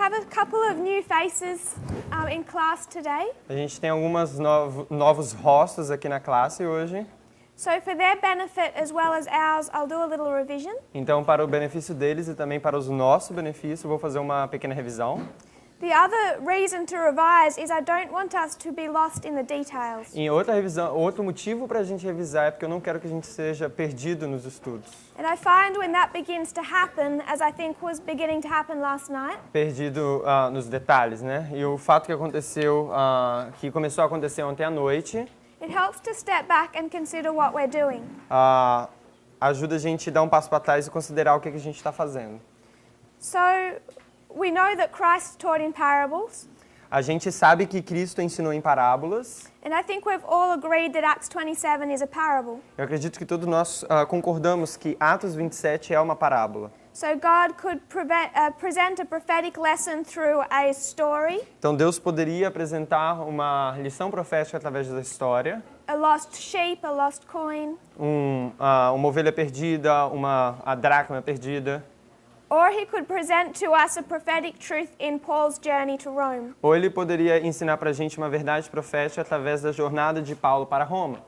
have a couple of new faces in class today. A gente tem alguns novos rostos aqui na classe hoje. So for their benefit as well as ours, I'll do a little revision. Então, para o benefício deles e também para o nosso benefício, eu vou fazer uma pequena revisão. The other reason to revise is I don't want us to be lost in the details. E outra revisão, outro motivo para a gente revisar é porque eu não quero que a gente seja perdido nos estudos. And I find when that begins to happen, as I think was beginning to happen last night, Perdido nos detalhes, né? E o fato que aconteceu, que começou a acontecer ontem à noite, it helps to step back and consider what we're doing. ajuda a gente a dar um passo para trás e considerar o que a gente está fazendo. So we know that Christ taught in parables, A gente sabe que Cristo ensinou em parábolas. and I think we've all agreed that Acts 27 is a parable. Eu acredito que todos nós concordamos que Atos 27 é uma parábola. So God could present a prophetic lesson through a story, Então Deus poderia apresentar uma lição profética através da história, a lost sheep, a lost coin, uma ovelha perdida, a dracma perdida. or he could present to us a prophetic truth in Paul's journey to Rome. Ou ele poderia ensinar para a gente uma verdade profética através da jornada de Paulo para Roma.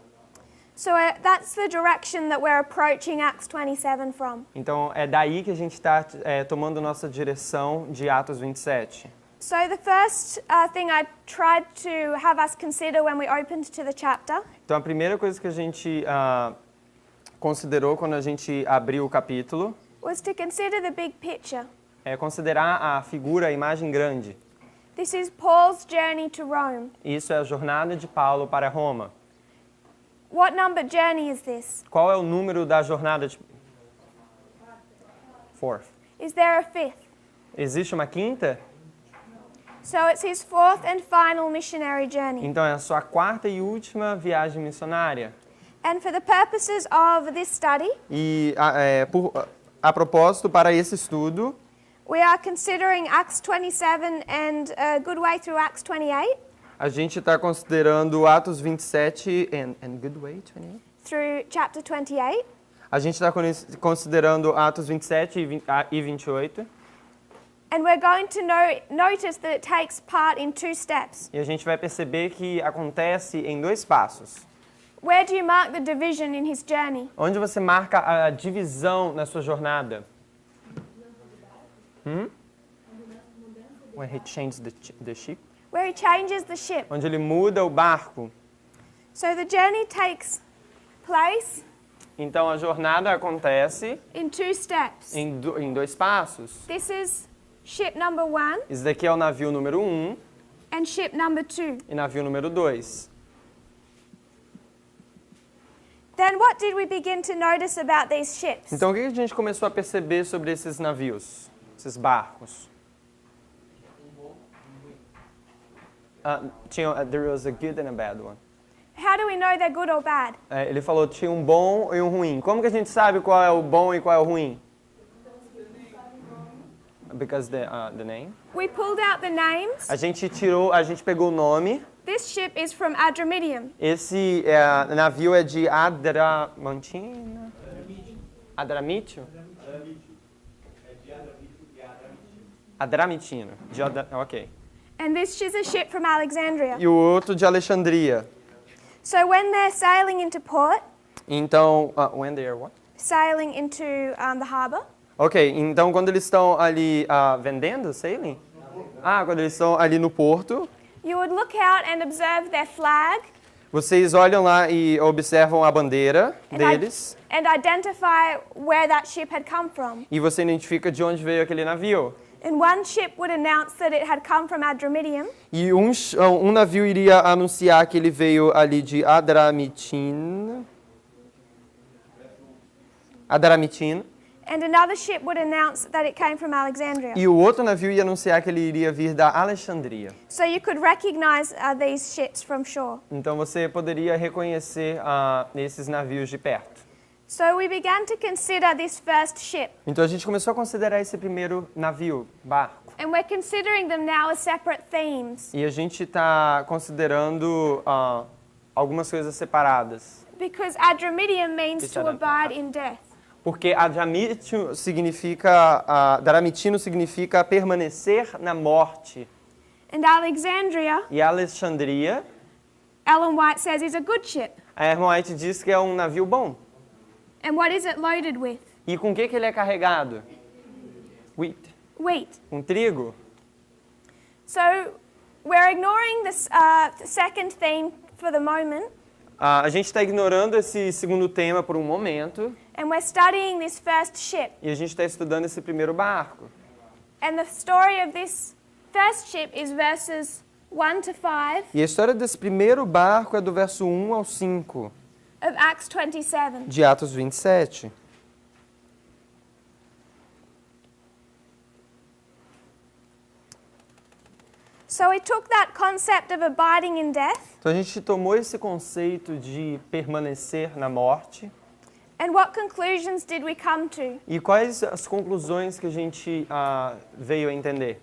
So that's the direction that we're approaching Acts 27 from. Então é daí que a gente está tomando nossa direção de Atos 27. So the first thing I tried to have us consider when we opened to the chapter Então a primeira coisa que a gente considerou quando a gente abriu o capítulo was to consider the big picture. é considerar a figura, a imagem grande. This is Paul's journey to Rome. Isso é a jornada de Paulo para Roma. What number journey is this? Qual é o número da jornada de... Fourth. Is there a fifth? Existe uma quinta? So it's his fourth and final missionary journey. Então é a sua quarta e última viagem missionária. And for the purposes of this study, E a propósito, para esse estudo, we are considering Acts 27 and a good way through Acts 28, a gente está considerando Atos 27 and good way 28. through chapter 28. A gente está considerando Atos 27 e 28. And we're going to notice that it takes part in two steps. E a gente vai perceber que acontece em dois passos. Where do you mark the division in his journey? Onde você marca a divisão na sua jornada? When he changed the ship? Where he changes the ship. Onde ele muda o barco. So the journey takes place Então a jornada acontece in two steps. em dois passos. This is ship number 1 Esse daqui é o navio número 1 and ship number 2. e navio número 2. Then what did we begin to notice about these ships? Então o que a gente começou a perceber sobre esses navios, esses barcos? There was a good and a bad one. How do we know they're good or bad? Ele falou tinha um bom e um ruim. Como que a gente sabe qual é o bom e qual é o ruim? Because the name. We pulled out the names. A gente pegou o nome. This ship is from Adramyttium. Esse navio é de Adramitio? Adramitino. Ok. And this is a ship from Alexandria. E o outro de Alexandria. So when they're sailing into port, Então, when they are what? sailing into the harbor, Ok, então quando eles estão ali vendendo, sailing? Quando eles estão ali no porto, you would look out and observe their flag vocês olham lá e observam a bandeira deles and identify where that ship had come from. e você identifica de onde veio aquele navio. And one ship would announce that it had come from Adramyttium, E um navio iria anunciar que ele veio ali de Adramitino. and another ship would announce that it came from Alexandria. E o outro navio ia anunciar que ele iria vir da Alexandria. So you could recognize these ships from shore. Então você poderia reconhecer esses navios de perto. So we began to consider this first ship, Então a gente começou a considerar esse primeiro navio, barco. and we're considering them now as separate themes E a gente está considerando algumas coisas separadas. because Adramyttium means to abide in death. Porque adamitio significa, daramitino significa permanecer na morte. And Alexandria, E Alexandria, Ellen White says, is a good ship. a Ellen White diz que é um navio bom. And what is it loaded with? E com que ele é carregado? Wheat. Wheat. Com trigo. So we're ignoring this second theme for the moment, A gente está ignorando esse segundo tema por um momento and we're studying this first ship. e a gente está estudando esse primeiro barco. And the story of this first ship is verses 1 to 5 E a história desse primeiro barco é do verso 1 ao 5 of Acts 27. de Atos 27. So we took that concept of abiding in death, Então a gente tomou esse conceito de permanecer na morte and what conclusions did we come to? e quais as conclusões que a gente veio a entender.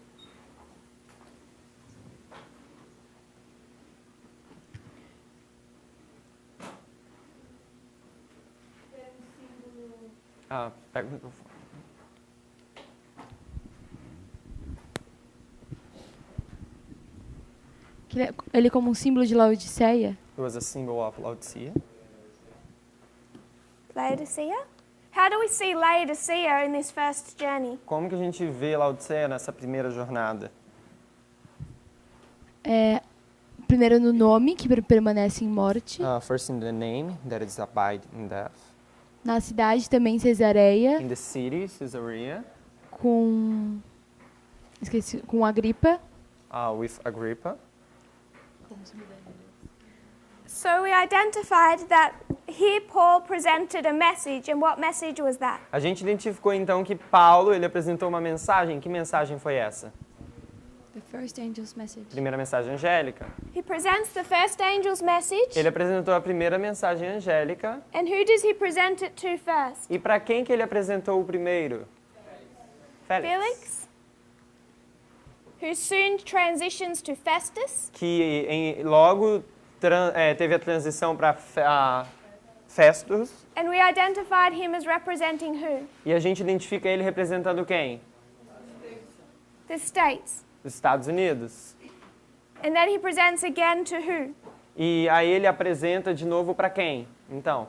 Pega o microfone. Que ele é como um símbolo de Laodiceia. It was a symbol of Laodicea. Laodicea? How do we see Laodicea in this first journey? Como que a gente vê Laodicea nessa primeira jornada? Primeiro no nome, que permanece em morte. First in the name, that is abide in death. Na cidade também Cesareia, In the city, Caesarea, com Agripa. with Agrippa. So we identified that here Paul presented a message, and what message was that? A gente identificou então que Paulo, ele apresentou uma mensagem. Que mensagem foi essa? The first angel's message. Primeira mensagem angélica. He presents the first angel's message, Ele apresentou a primeira mensagem angélica. and who does he present it to first? E para quem que ele apresentou o primeiro? Felix, who soon transitions to Festus, Que logo teve a transição para Festus. and we identified him as representing who? E a gente identifica ele representando quem? The states. Os Estados Unidos. And then he presents again to who? E aí ele apresenta de novo para quem? Então,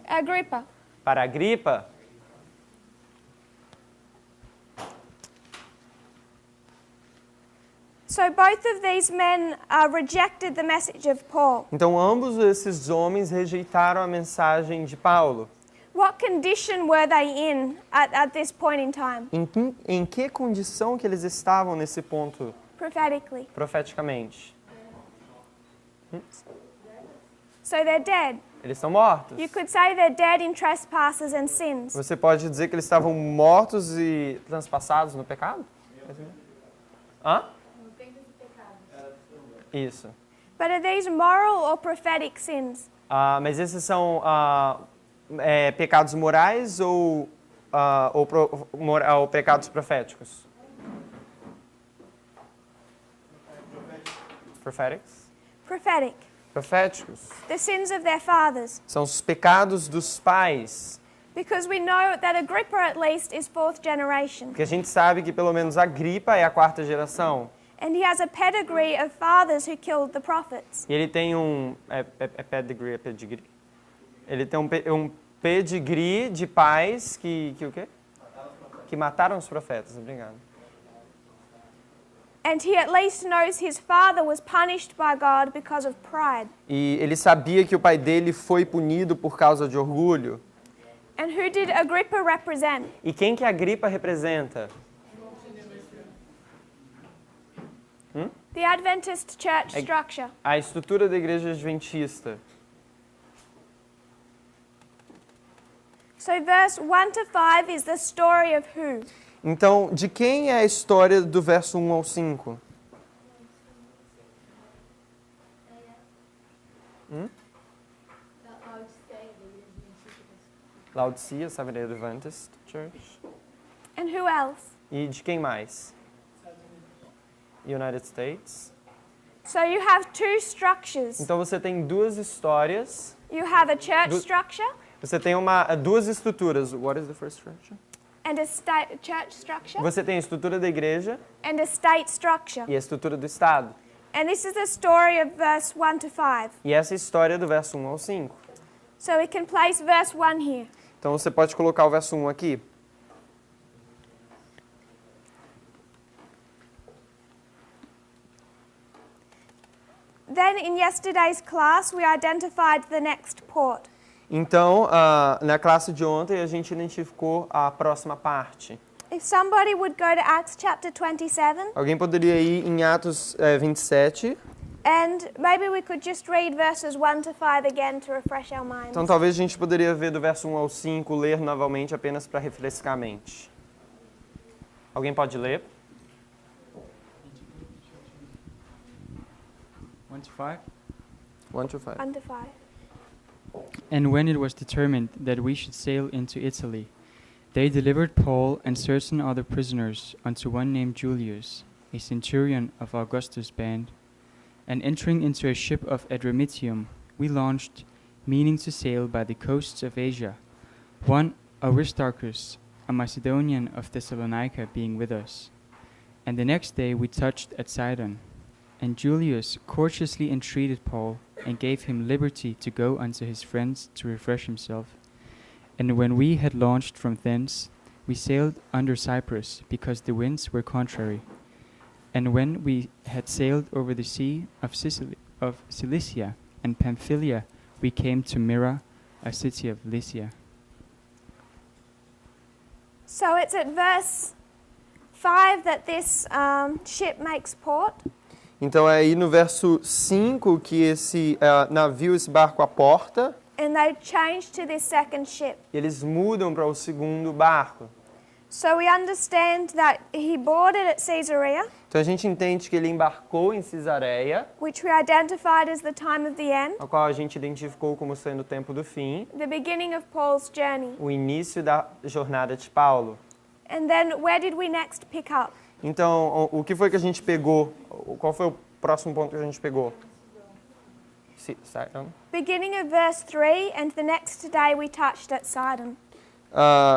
Agrippa. para Agripa. So both of these men rejected the message of Paul. Então ambos esses homens rejeitaram a mensagem de Paulo. What condition were they in at this point in time, Em que condição que eles estavam nesse ponto prophetically? profeticamente? So they're dead. Eles estão mortos. You could say they're dead in trespasses and sins. Você pode dizer que eles estavam mortos e transpassados no pecado? Hã? Isso. But are these moral or prophetic sins? Mas esses são pecados morais ou pecados proféticos? Prophetics? Prophetic. Proféticos. The sins of their fathers. São os pecados dos pais. Because we know that Agrippa, at least, is fourth generation. Porque a gente sabe que pelo menos Agripa é a quarta geração. And he has a pedigree of fathers who killed the prophets. E ele tem pedigree. Ele tem um pedigree de pais que o quê? Que mataram os profetas. Obrigado. And he at least knows his father was punished by God because of pride. E ele sabia que o pai dele foi punido por causa de orgulho. And who did Agrippa represent? E quem que Agripa representa? The Adventist church structure. A estrutura da igreja adventista. So verse 1 to 5 is the story of who? Então, de quem é a história do verso 1 ao 5? Laodicea, Seventh-day Adventist Church. And who else? E de quem mais? United States. So you have two structures. Então você tem duas histórias. You have a church Do- structure Você tem duas estruturas. What is the first structure? and a state church structure Você tem a estrutura da igreja and a state structure. e a estrutura do Estado. And this is the story of verse 1 to 5. E essa é a história do verso 1 ao 5. So we can place verse 1 here. Então você pode colocar o verso 1 aqui. Then in yesterday's class we identified the next port. Então, na classe de ontem, a gente identificou a próxima parte. If somebody would go to Acts chapter 27, Alguém poderia ir em Atos 27. and maybe we could just read verses 1 to 5 again to refresh our minds. Então, talvez a gente poderia ver do verso 1 ao 5, ler novamente apenas para refrescar a mente. Alguém pode ler? 1 to 5. 1 to 5. 1 to 5. And when it was determined that we should sail into Italy, they delivered Paul and certain other prisoners unto one named Julius, a centurion of Augustus' band. And entering into a ship of Adramyttium, we launched, meaning to sail by the coasts of Asia, one Aristarchus, a Macedonian of Thessalonica, being with us. And the next day we touched at Sidon. And Julius courteously entreated Paul, and gave him liberty to go unto his friends to refresh himself. And when we had launched from thence, we sailed under Cyprus, because the winds were contrary. And when we had sailed over the sea of Cilicia and Pamphylia, we came to Myra, a city of Lycia. So it's at verse 5 that this ship makes port. Então, é aí no verso 5 que esse navio, esse barco aporta, And they change to this second ship. e eles mudam para o segundo barco. So we understand that he boarded at Caesarea, Então, a gente entende que ele embarcou em Cesareia, which we identified as the time of the end, a qual a gente identificou como sendo o tempo do fim, the beginning of Paul's journey. o início da jornada de Paulo. And then where did we next pick up? Então, o que foi que a gente pegou? Qual foi o próximo ponto que a gente pegou? Sidon. Beginning of verse 3, and the next day we touched at Sidon.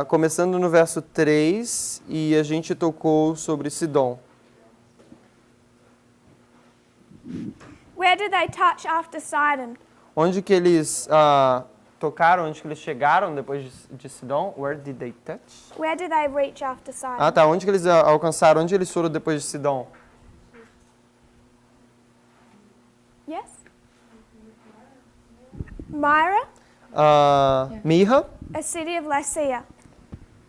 Começando no verso 3, e a gente tocou sobre Sidom. Where did they touch after Sidon? Onde que eles tocaram, onde que eles chegaram depois de Sidom? Where did they touch? Where did they reach after Sidon? Ah, tá. Onde que eles alcançaram? Onde eles foram depois de Sidom? Yes? Myra, Mirra, a city of Lycia.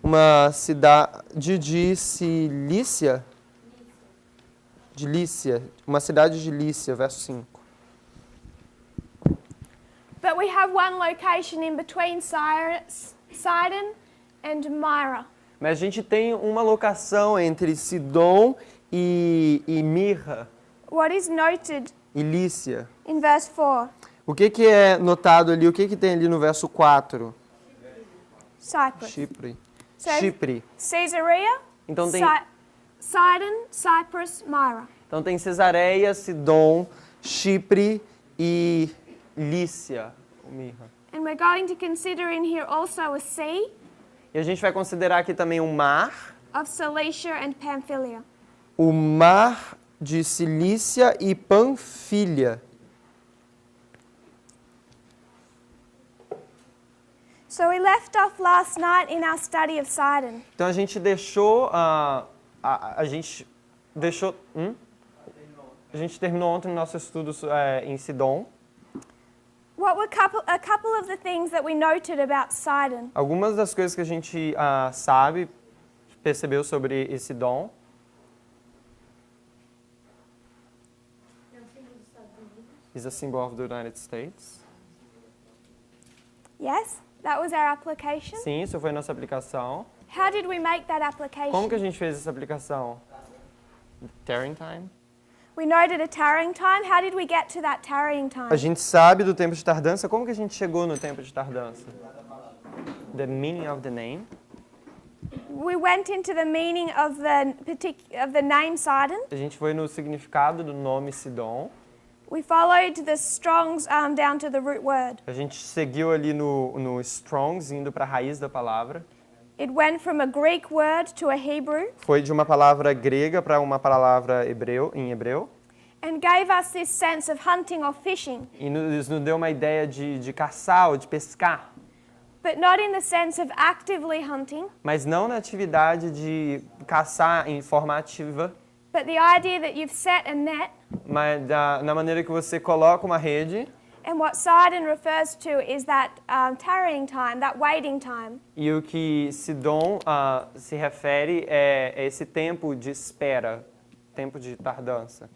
uma cidade de Cilícia. De Lícia. Uma cidade de Lícia, verso 5. But we have one location in between Sidon and Myra. Mas a gente tem uma locação entre Sidom e Mirra What is noted e Lícia. in verse 4? O que é notado ali? O que tem ali no verso 4? Cyprus. Chipre. So Chipre. Caesarea, Então tem, Sidon, Cyprus, Myra. então tem Cesareia, Sidom, Chipre e Lícia. Mirra. And we're going to consider in here also a sea E a gente vai considerar aqui também o mar, of Cilicia and Pamphylia. o mar de Cilícia e Panfilha. So we left off last night in our study of Sidon. Então a gente deixou a gente deixou a gente terminou ontem o nosso estudo em Sidom. What were a couple of the things that we noted about Sidon? Algumas das coisas que a gente percebeu sobre esse Sidom. Is a symbol of the United States. Yes, that was our application. Sim, isso foi a nossa aplicação. How did we make that Como que a application? gente fez essa aplicação? Tarrying time? We noted a tarrying time. How did we get to that tarrying A time? gente sabe do tempo de tardança. Como que a gente chegou no tempo de tardança? The meaning of the name. We went into the meaning of the name Sidon. A gente foi no significado do nome Sidom. We followed the Strong's down to the root word. A gente seguiu ali no Strong's, indo para a raiz da palavra. It went from a Greek word to a Hebrew Foi de uma palavra grega para uma palavra em hebreu. and gave us this sense of hunting or fishing, E nos deu uma ideia de caçar ou de pescar. but not in the sense of actively hunting, Mas não na atividade de caçar em forma ativa, but the idea that you've set a net. mas na maneira que você coloca uma rede. And what Sidon refers to is that tarrying time, that waiting time. E o que Sidom se refere é esse tempo de espera, tempo de tardança.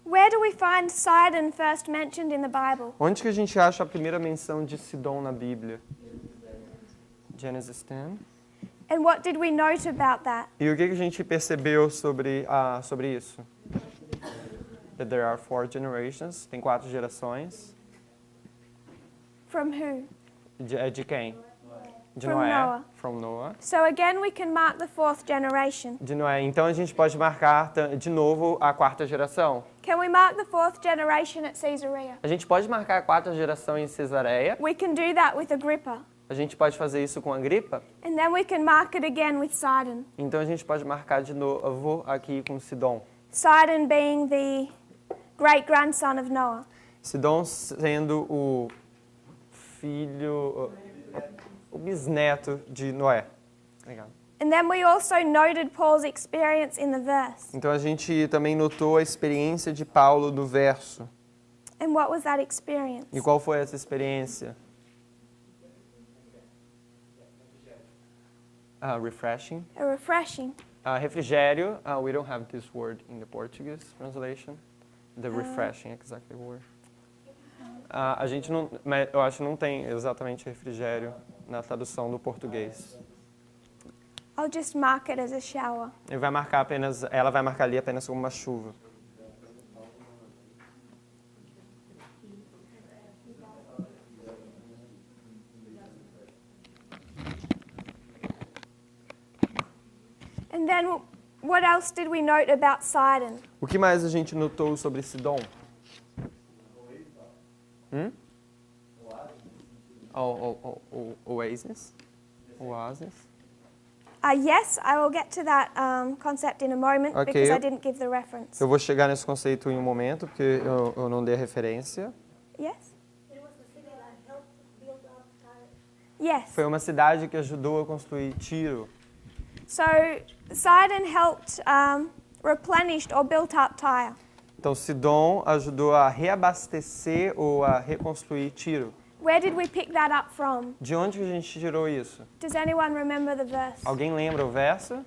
Where do we find Sidon first mentioned in the Bible? Onde que a gente acha a primeira menção de Sidom na Bíblia? Gênesis 10. And what did we note about that? E o que a gente percebeu sobre isso? That there are 4 generations, tem 4 gerações. From who? De quem? De From Noé. Noah. From Noah. So again, we can mark the 4th generation. De Noé. Então a gente pode marcar de novo a 4ª geração. Can we mark the 4th generation at Caesarea? A gente pode marcar a 4ª geração em Cesareia. We can do that with Agrippa. A gente pode fazer isso com Agripa. And then we can mark it again with Sidon. Então a gente pode marcar de novo aqui com Sidom. Sidon being the great-grandson of Noah. Sidom sendo o filho, o bisneto de Noé. Obrigado. And then we also noted Paul's experience in the verse. Então a gente também notou a experiência de Paulo no verso. And what was that experience? E qual foi essa experiência? Refreshing. A refreshing. Refrigério. We don't have this word in the Portuguese translation. The refreshing, exactly the word. A gente não, mas eu acho que não tem exatamente refrigério na tradução do português. I'll just mark it as a shower. Ela vai marcar ali apenas como uma chuva. And then what else did we note about Sidon? O que mais a gente notou sobre Sidom? Oasis? Oasis? Yes, I will get to that concept in a moment Okay. because I didn't give the reference. Eu vou chegar nesse conceito em um momento, porque eu não dei a referência. Yes? Yes. Foi uma cidade que ajudou a construir Tiro. So Sidon helped replenished or built up Tyre. Então, Sidom ajudou a reabastecer ou a reconstruir Tiro. Where did we pick that up from? De onde que a gente tirou isso? Does anyone remember the verse? Alguém lembra o verso?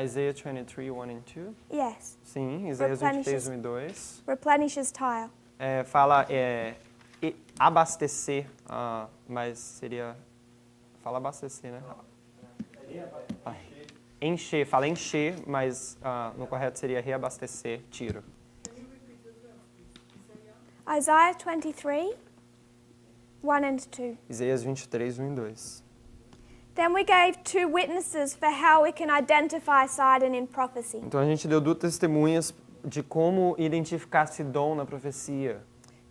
Isaiah 23, 1 and 2. Yes. Sim, Isaías 23, 1 e 2. Replenishes Tyre. Fala abastecer, mas seria... Fala abastecer, né? Encher, fala encher, mas no correto seria reabastecer, Tiro. Isaiah 23, 1 and 2. Isaías 23, 1 e 2. Then we gave 2 witnesses for how we can identify Sidon in prophecy. Então a gente deu 2 testemunhas de como identificar Sidom na profecia.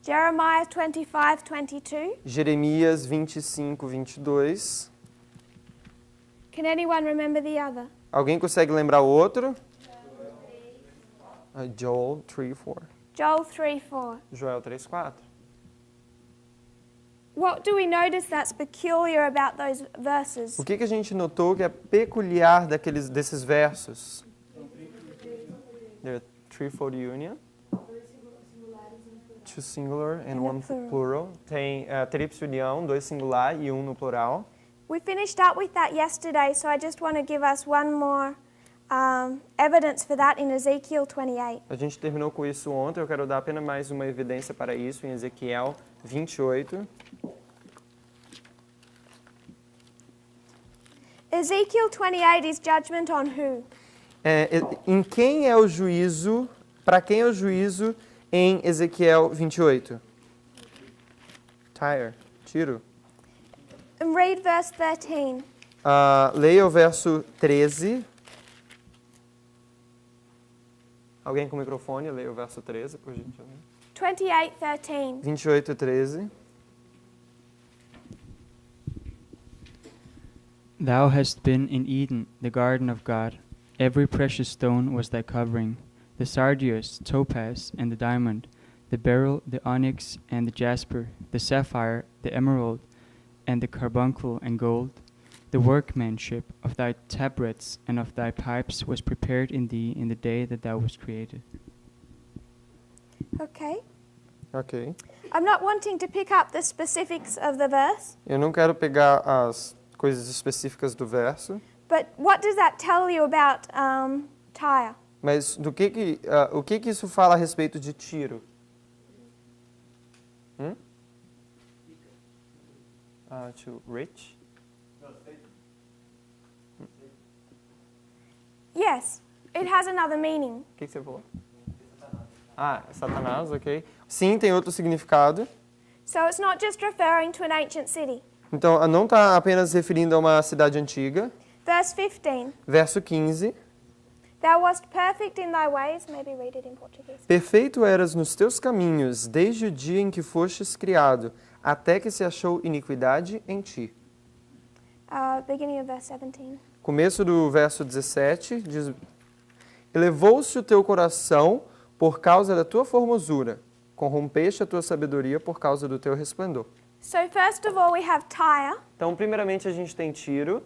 Jeremiah 25, 22. Jeremias 25, 22. Can anyone remember the other? Alguém consegue lembrar o outro? Joel 3, 4. Joel 3, 4. Joel 3, 4. What do we notice that's peculiar about those verses? O que a gente notou que é peculiar desses versos? There are 3-fold union. 2 singular and 1 plural. Tem tríplice união, 2 singular e 1 no plural. We finished up with that yesterday, so I just want to give us one more evidence for that in Ezekiel 28. A gente terminou com isso ontem, eu quero dar apenas mais uma evidência para isso em Ezequiel 28. Ezekiel 28 is judgment on who? Em quem é o juízo, para quem é o juízo em Ezequiel 28? Tiro. And read verse 13. Leia o verso 13. Alguém com microfone, leia o verso 13, por gentileza. 28:13. 28 e 13. Thou hast been in Eden, the garden of God. Every precious stone was thy covering, the sardius, topaz, and the diamond, the beryl, the onyx, and the jasper, the sapphire, the emerald, and the carbuncle and gold. The workmanship of thy tabrets and of thy pipes was prepared in thee in the day that thou wast created. Okay. Ok. I'm not wanting to pick up the specifics of the verse, Eu não quero pegar as coisas específicas do verso, but what does that tell you about Tyre? mas o que isso fala a respeito de Tiro? To rich? Yes, it has another meaning. O que você falou? Satanás, ok. Sim, tem outro significado. So it's not just referring to an ancient city. Então, não está apenas referindo a uma cidade antiga. Verse 15. Verso 15. Thou wast perfect in thy ways. Maybe read it in Portuguese. Perfeito eras nos teus caminhos, desde o dia em que fostes criado, até que se achou iniquidade em ti. Beginning of verse 17. Começo do verso 17, diz: Elevou-se o teu coração por causa da tua formosura, corrompeste a tua sabedoria por causa do teu resplendor. So first of all we have Tyre. Então, primeiramente, a gente tem Tiro,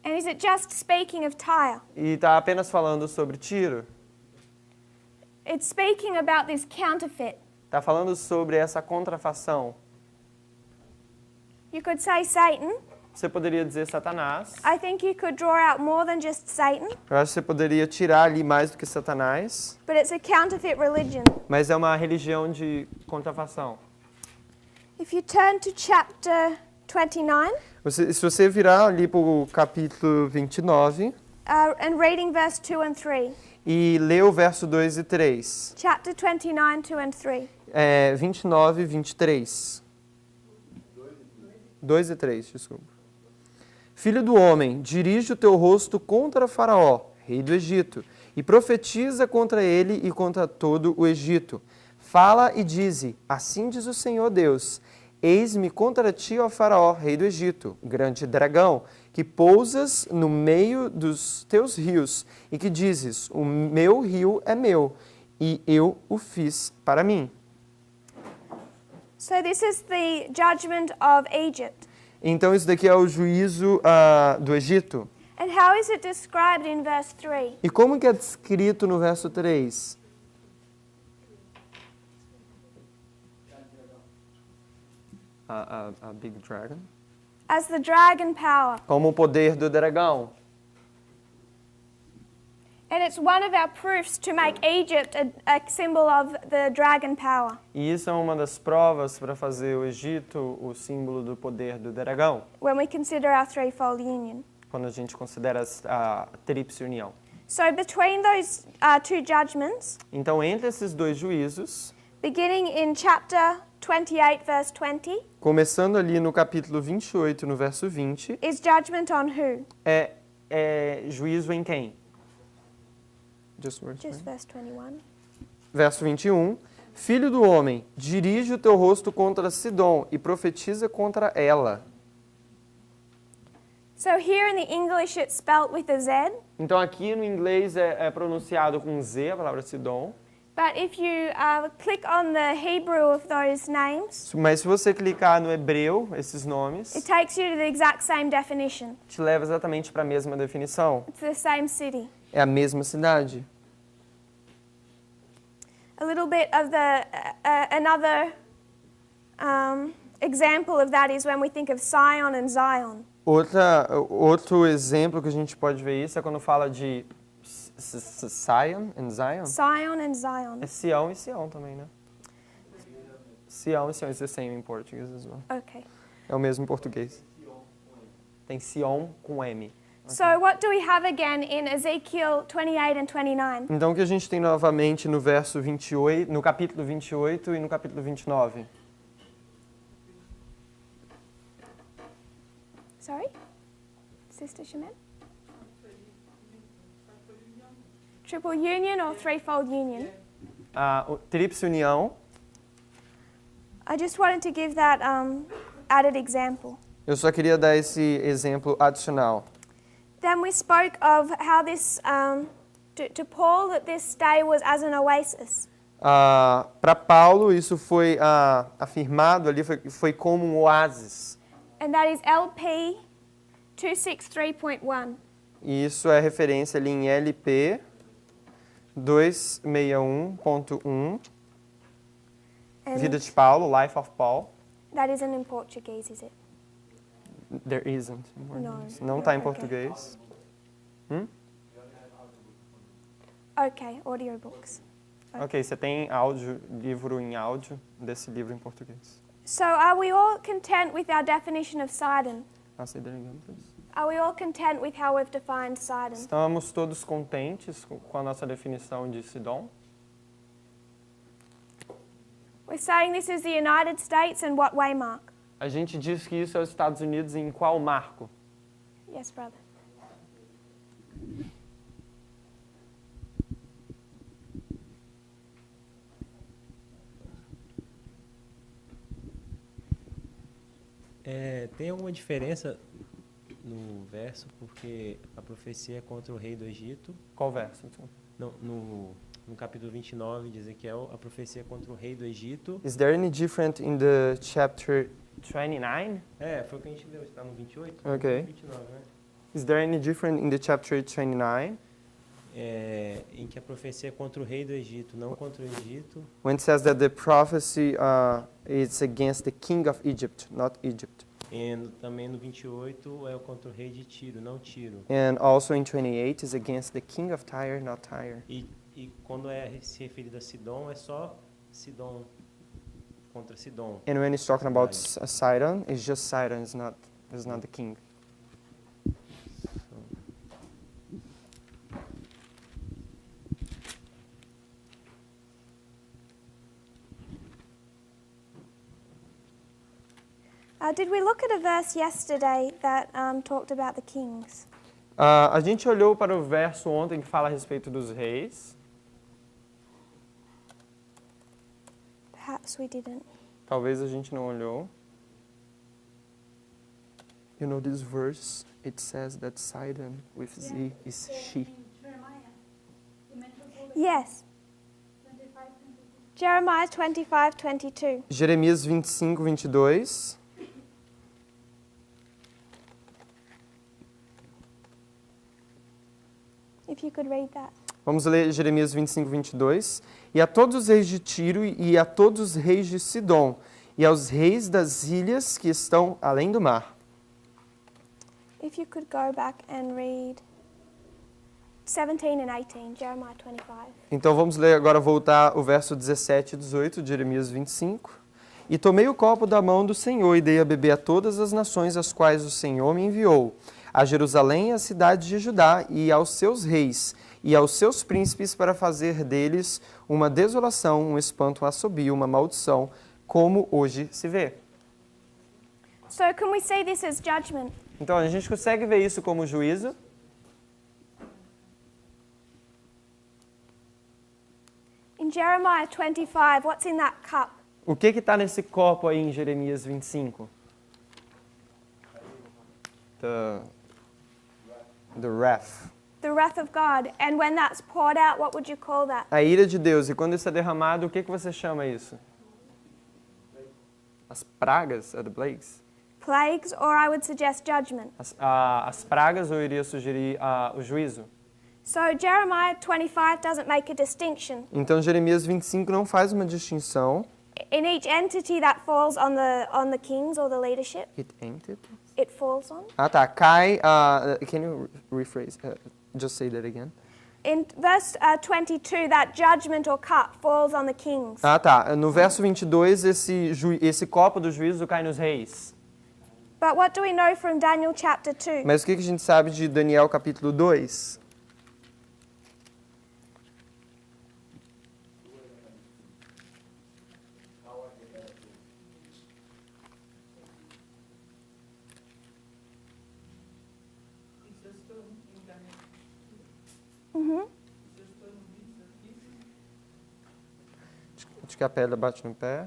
And is it just speaking of Tyre? e está apenas falando sobre Tiro. It's speaking about this counterfeit. Está falando sobre essa contrafação. You could say Satan. Você poderia dizer Satanás. I think you could draw out more than just Satan, Eu acho que você poderia tirar ali mais do que Satanás, but it's a counterfeit religion. mas é uma religião de contrafação. If you turn to chapter 29 Se você virar ali para o capítulo 29 and reading verse 2 and 3. e ler o verso 2 e 3. Chapter 29, 2 and 3. 29 e 23. 2 e 3, desculpa. Filho do homem, dirige o teu rosto contra Faraó, rei do Egito, e profetiza contra ele e contra todo o Egito. Fala e dize, assim diz o Senhor Deus, eis-me contra ti, ó Faraó, rei do Egito, grande dragão, que pousas no meio dos teus rios, e que dizes, o meu rio é meu, e eu o fiz para mim. So this is the judgment of Egypt. Então isso daqui é o juízo do Egito. And how is it described in verse 3? E como que é descrito no verso 3? A big dragon. As the dragon power. Como o poder do dragão. And it's one of our proofs to make Egypt a symbol of the dragon power. E isso é uma das provas para fazer o Egito o símbolo do poder do dragão, When we consider our threefold union. quando a gente considera a tríplice união. So between those two judgments, Então, entre esses dois juízos, beginning in chapter 28, verse 20, começando ali no capítulo 28, no verso 20, is judgment on who? é juízo em quem? Just verse 21. Verso 21. Filho do homem, dirige o teu rosto contra Sidom e profetiza contra ela. So here in the English it's spelt with a Z, Então aqui no inglês é pronunciado com Z, a palavra Sidom. but if you click on the Hebrew of those names, Mas se você clicar no hebreu, esses nomes, it takes you to the exact same definition. te leva exatamente para a mesma definição. It's the same city. É a mesma cidade. A little bit of another example of that is when we think of Sion and Zion. Outro exemplo que a gente pode ver isso é quando fala de Sion and Zion. Sion and Zion. É Sião e Sião também, né? Sião e Sião, it's the same in Portuguese as well. Okay. É o mesmo em português. Tem Sion com M. So what do we have again in Ezekiel 28 and 29? Então o que a gente tem novamente no verso 28, no capítulo 28 e no capítulo 29? So Sorry? Sister Shemin? Triple union or threefold union? O tríplice união. I just wanted to give that added example. Eu só queria dar esse exemplo adicional. Then we spoke of how this, to Paul, that this day was as an oasis. Para Paulo, isso foi afirmado ali, foi como um oásis. And that is LP 263.1. E isso é referência ali em LP 261.1, Vida de Paulo, Life of Paul. That isn't in Portuguese, is it? There isn't. No. Não está em Okay. português. Okay, audiobooks. Ok, você tem áudio, livro em áudio desse livro em português. So are we all content with our definition of Sidon? Are we all content with how we've defined Sidon? Estamos todos contentes com a nossa definição de Sidom? We're saying this is the United States and what way, Mark? A gente diz que isso é os Estados Unidos em qual marco? Yes, brother. Tem alguma diferença no verso, porque a profecia é contra o rei do Egito. Qual verso? No capítulo 29 de Ezequiel, a profecia é contra o rei do Egito. Is there any different in the chapter 29? Foi o que a gente leu, está no 28? Ok. 29, né? Is there any different in the chapter 29? Em que a profecia é contra o rei do Egito, não contra o Egito. When it says that the prophecy is against the king of Egypt, not Egypt. E também no 28 é contra o rei de Tiro, não Tiro. And also in 28 is against the king of Tyre, not Tyre. E quando se referido a Sidom, é só Sidom contra Sidom. And when it's talking about Sidon, it's just Sidon, it's not the king. Did we look at a verse yesterday that talked about the kings? A gente olhou para o verso ontem que fala a respeito dos reis. Perhaps we didn't. Talvez a gente não olhou. You know this verse, it says that Sidon with Z is she. Yes. Jeremiah 25:22. Jeremias 25, 22. If you could read that. Vamos ler Jeremias 25, 22. E a todos os reis de Tiro e a todos os reis de Sidom, e aos reis das ilhas que estão além do mar. If you could go back and read 17 and 18, Jeremiah 25. Então vamos ler agora, voltar o verso 17 e 18 de Jeremias 25. E tomei o copo da mão do Senhor e dei a beber a todas as nações às quais o Senhor me enviou, a Jerusalém e a cidade de Judá e aos seus reis e aos seus príncipes para fazer deles uma desolação, um espanto, um assobio, uma maldição, como hoje se vê. So can we see this as judgment? Então a gente consegue ver isso como juízo. In Jeremiah 25, what's in that cup? O que está nesse copo aí em Jeremias 25? The wrath. The wrath of God. And when that's poured out, what would you call that? A ira de Deus. E quando isso é derramado, o que você chama isso? As pragas, the plagues? Plagues, or I would suggest judgment. As pragas, eu iria sugerir o juízo. So Jeremiah 25 doesn't make a distinction. Então Jeremias 25 não faz uma distinção. In each entity that falls on the kings or the leadership, it falls on. Tá. Cai. Can you rephrase? Just say that again. In verse 22, that judgment or cup falls on the kings. Tá. No verso 22, esse copo do juízo cai nos reis. But what do we know from Daniel chapter 2? Mas o que a gente sabe de Daniel capítulo 2? Acho que a pedra bate no pé.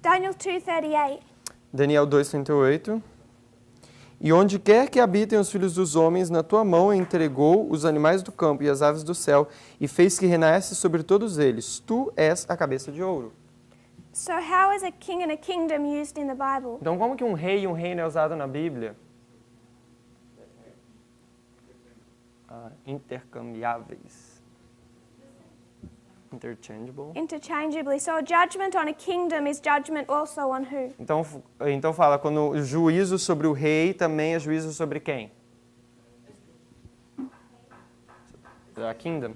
Daniel 2:38. Daniel 2:38. E onde quer que habitem os filhos dos homens, na tua mão entregou os animais do campo e as aves do céu, e fez que renasce sobre todos eles. Tu és a cabeça de ouro. So how is a king and a kingdom used in the Bible? Então, como que um rei e um reino é usado na Bíblia? Intercambiáveis. Interchangeable. Interchangeably. So judgment on a kingdom is judgment also on who? Então fala, quando o juízo sobre o rei também é juízo sobre quem? A kingdom.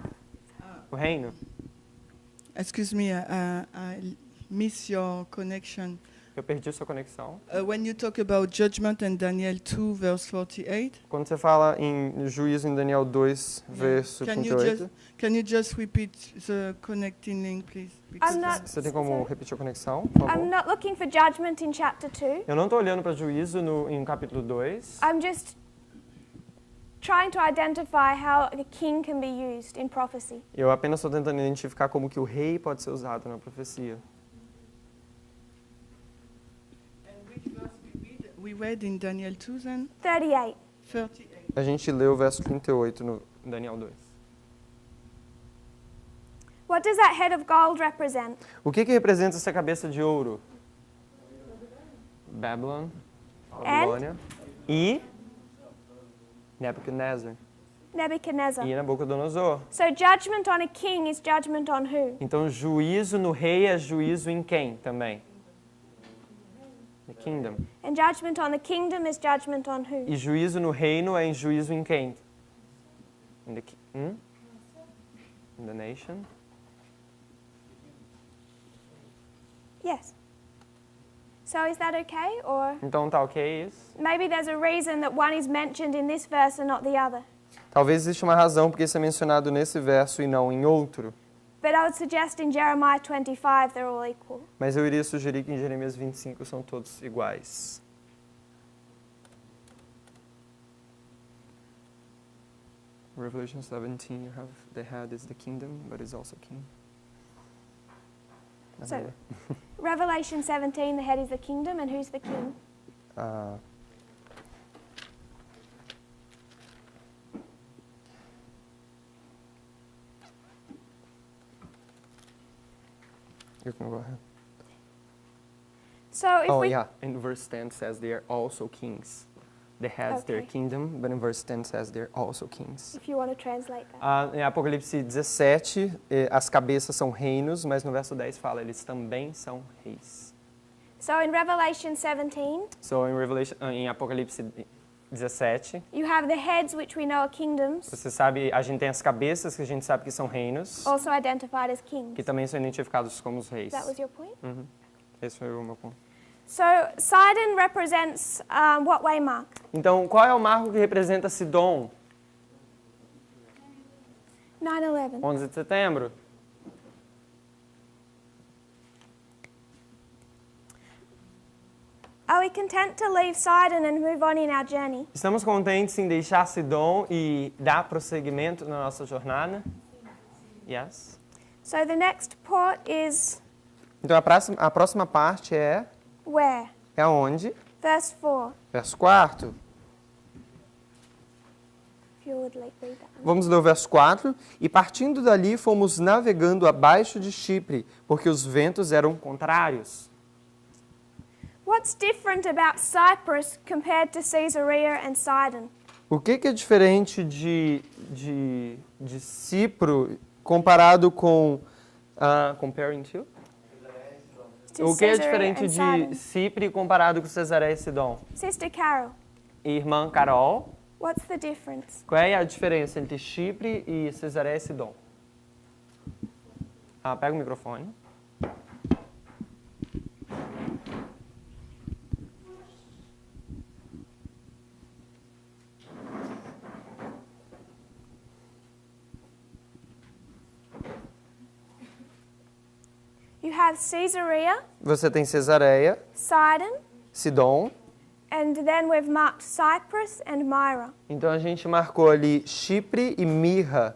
O reino. Excuse me, I miss your connection. Eu perdi sua conexão. When you talk about judgment in Daniel 2, verse 48, Quando você fala em juízo em Daniel 2, verso can 38, you just repeat the connecting link, please? I'm not, você tem como repetir a conexão, por favor? I'm not looking for judgment in chapter 2. Eu não estou olhando para juízo em capítulo 2. I'm just trying to identify how a king can be used in prophecy. Eu apenas estou tentando identificar como que o rei pode ser usado na profecia. We read in Daniel 2 then? 38. 38. A gente leu o verso 38 no Daniel 2. What does that head of gold represent? O que representa essa cabeça de ouro? Babylon, Babilônia, e Nebuchadnezzar, Nebuchadnezzar. e Nabucodonosor. So judgment on a king is judgment on who? Então, juízo no rei é juízo em quem também? The kingdom. And judgment on the kingdom is judgment on who? E juízo no reino é em juízo em quem? In the nation? Yes. So is that okay? Or Então tá ok isso? maybe there's a reason that one is mentioned in this verse and not the other. Talvez exista uma razão porque isso é mencionado nesse verso e não em outro. But I would suggest in Jeremiah 25 they're all equal. Mas eu iria sugerir que em Jeremias 25 são todos iguais. Revelation 17, you have the head is the kingdom, but is also king. So, Revelation 17, the head is the kingdom, and who's the king? Ah, you can go ahead. So if Oh, we yeah. In verse 10 says they are also kings. The heads their Okay. kingdom, but in verse 10 says they're also kings. if you want to translate that. Em Apocalipse 17, as cabeças são reinos, mas no verso 10 fala, eles também são reis. So in Revelation 17, So, em Apocalipse 17, you have the heads, which we know are kingdoms, você sabe, a gente tem as cabeças que a gente sabe que são reinos, also identified as kings. que também são identificados como os reis. That was your point? Esse foi o meu ponto. So Sidon represents what way mark? Então, qual é o marco que representa Sidom? 9/11. 11 de setembro. Are we content to leave Sidon and move on in our journey? Estamos contentes em deixar Sidom e dar prosseguimento na nossa jornada? Yes. So the next port is Então, a próxima parte é where? aonde? Verse 4. Verso 4. If you would like read that. Vamos ler o verso 4. E partindo dali, fomos navegando abaixo de Chipre, porque os ventos eram contrários. What's different about Cyprus compared to Caesarea and Sidon? O que é diferente de Cipro comparado com... comparing to? To O que é Caesarea diferente and de Sidon. Cipre comparado com Cesareia e Sidom? Sister Carol, Irmã Carol, what's the difference? qual é a diferença entre Chipre e Cesareia e Sidom? Pega o microfone. You have Caesarea, Você tem Cesareia, Sidon, Sidom And then we've marked Cyprus and Myra. Então a gente marcou ali Chipre e Mirra.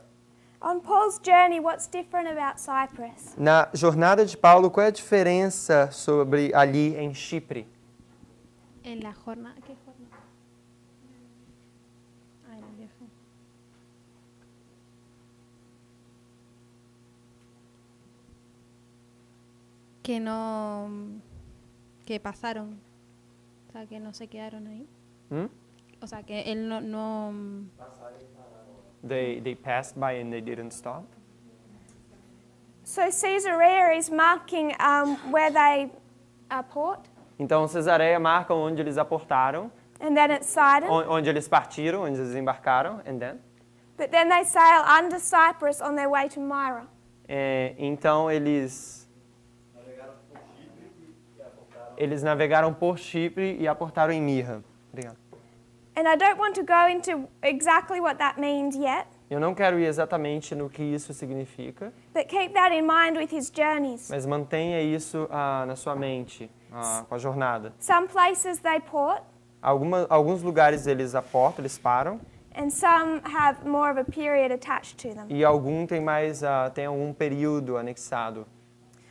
On Paul's journey, what's different about Cyprus? Na jornada de Paulo, qual é a diferença sobre ali em Chipre? En la jornada. ¿Qué jornada? Ah, en el viaje. Que no. Que pasaron. O sea, que no se quedaron ahí. Hmm? O sea, que él no. They passed by and they didn't stop. So Caesarea is marking where they port, Então Cesareia marca onde eles aportaram, and then it's Sidon. onde eles partiram, onde eles embarcaram, and then. But then they sail under Cyprus on their way to Myra. Então eles navegaram por Chipre e aportaram em Mirra. Obrigado. And I don't want to go into exactly what that means yet, Eu não quero ir exatamente no que isso significa, but keep that in mind with his journeys. mas mantenha isso na sua mente, com a jornada. Some places they port, Alguns lugares eles aportam, eles param, and some have more of a period attached to them. e algum tem algum período anexado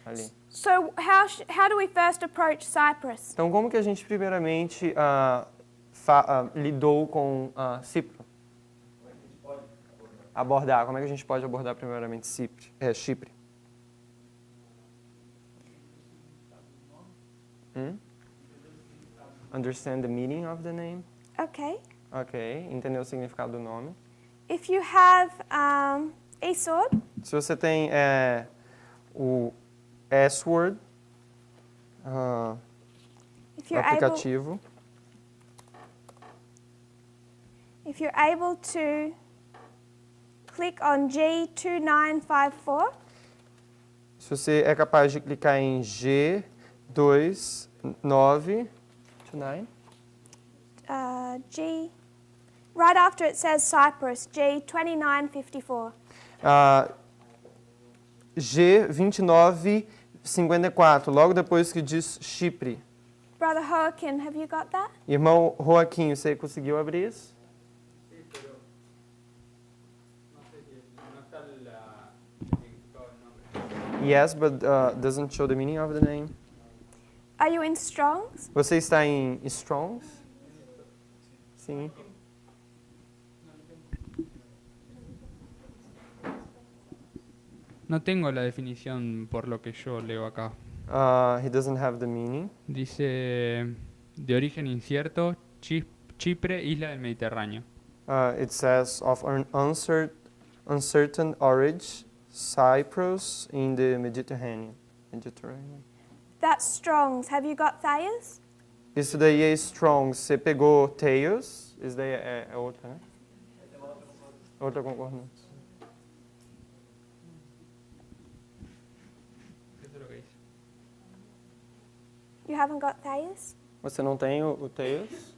ali. So how do we first approach Cyprus? Então, como que a gente primeiramente lidou com Cipro? Abordar. Como é que a gente pode abordar primeiramente Chipre? Understand the meaning of the name? Okay. Ok, entender o significado do nome. If you have eSword, Se você tem o S-Word, if o you're able, aplicativo, if you're able to click on G2954, se você é capaz de clicar em G29, right after it says Cyprus, G2954. G2954, logo depois que diz Chipre. Brother Joaquin, have you got that? Irmão Joaquim, você conseguiu abrir isso? Yes, but doesn't show the meaning of the name. Are you in Strong's? Você está em Strong's? Sim. No tengo la definición por lo que yo leo acá. He doesn't have the meaning. Dice, de origen incierto, Chipre, isla del Mediterráneo. It says of an uncertain origin, Cyprus in the Mediterranean. That's Strong's. Have you got Thayer's? Isso daí é Strong. Você pegou Thayer's? Isso daí é outra, né? Outra concordância. You haven't got Thayer's? Você não tem o Thayer's?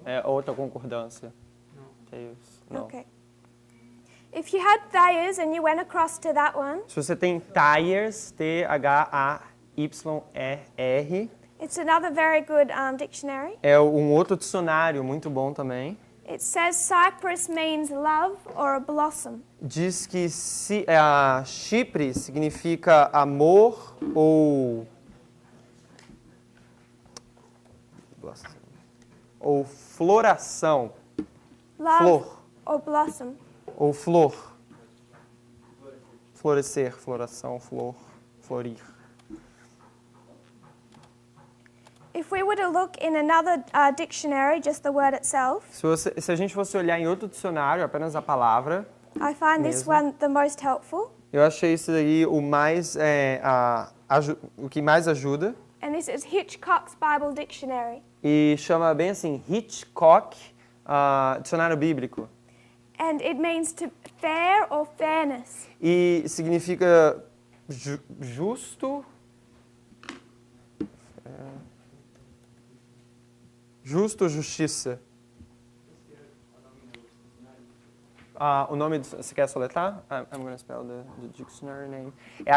É outra concordância. Não. Thayer's, não. Okay. If you had Thayer's and you went across to that one, Se você tem Tyers, T-H-A-Y-E-R, it's another very good dictionary. é um outro dicionário muito bom também. It says Cyprus means love or a blossom. Diz que Chipre significa amor ou floração. Love Flor. or blossom. Ou flor. Florescer, floração, flor, florir. If we were to look in another dictionary, just the word itself, Se a gente fosse olhar em outro dicionário, apenas a palavra, I find this Mesmo. one the most helpful. eu achei isso daí o que mais ajuda. And this is Hitchcock's Bible Dictionary. E chama bem assim, Hitchcock, dicionário bíblico. And it means to fair or fairness. E significa justo. Justo, justiça. O nome, você quer soletrar? I'm going to spell the dictionary name. É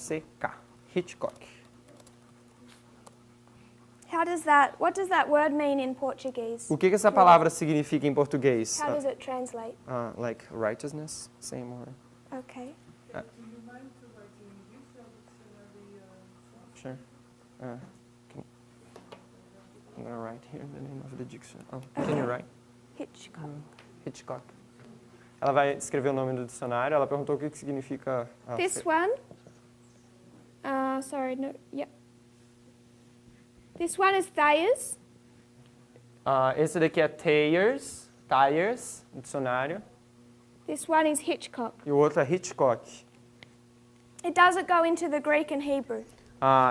Hitchcock. Hitchcock. What does that word mean in Portuguese? O que essa palavra significa em português? How does it translate? Like righteousness, same or Okay. sure. I'm gonna write here the name of the dictionary. Oh, Okay. can you write? Hitchcock. Hitchcock. Ela vai escrever o nome do dicionário. Ela perguntou o que significa. This one. Sorry, no. Yep. This one is Thayer's. Esse daqui é Thayer's, dicionário. This one is Hitchcock. E o outro é Hitchcock. It doesn't go into the Greek and Hebrew.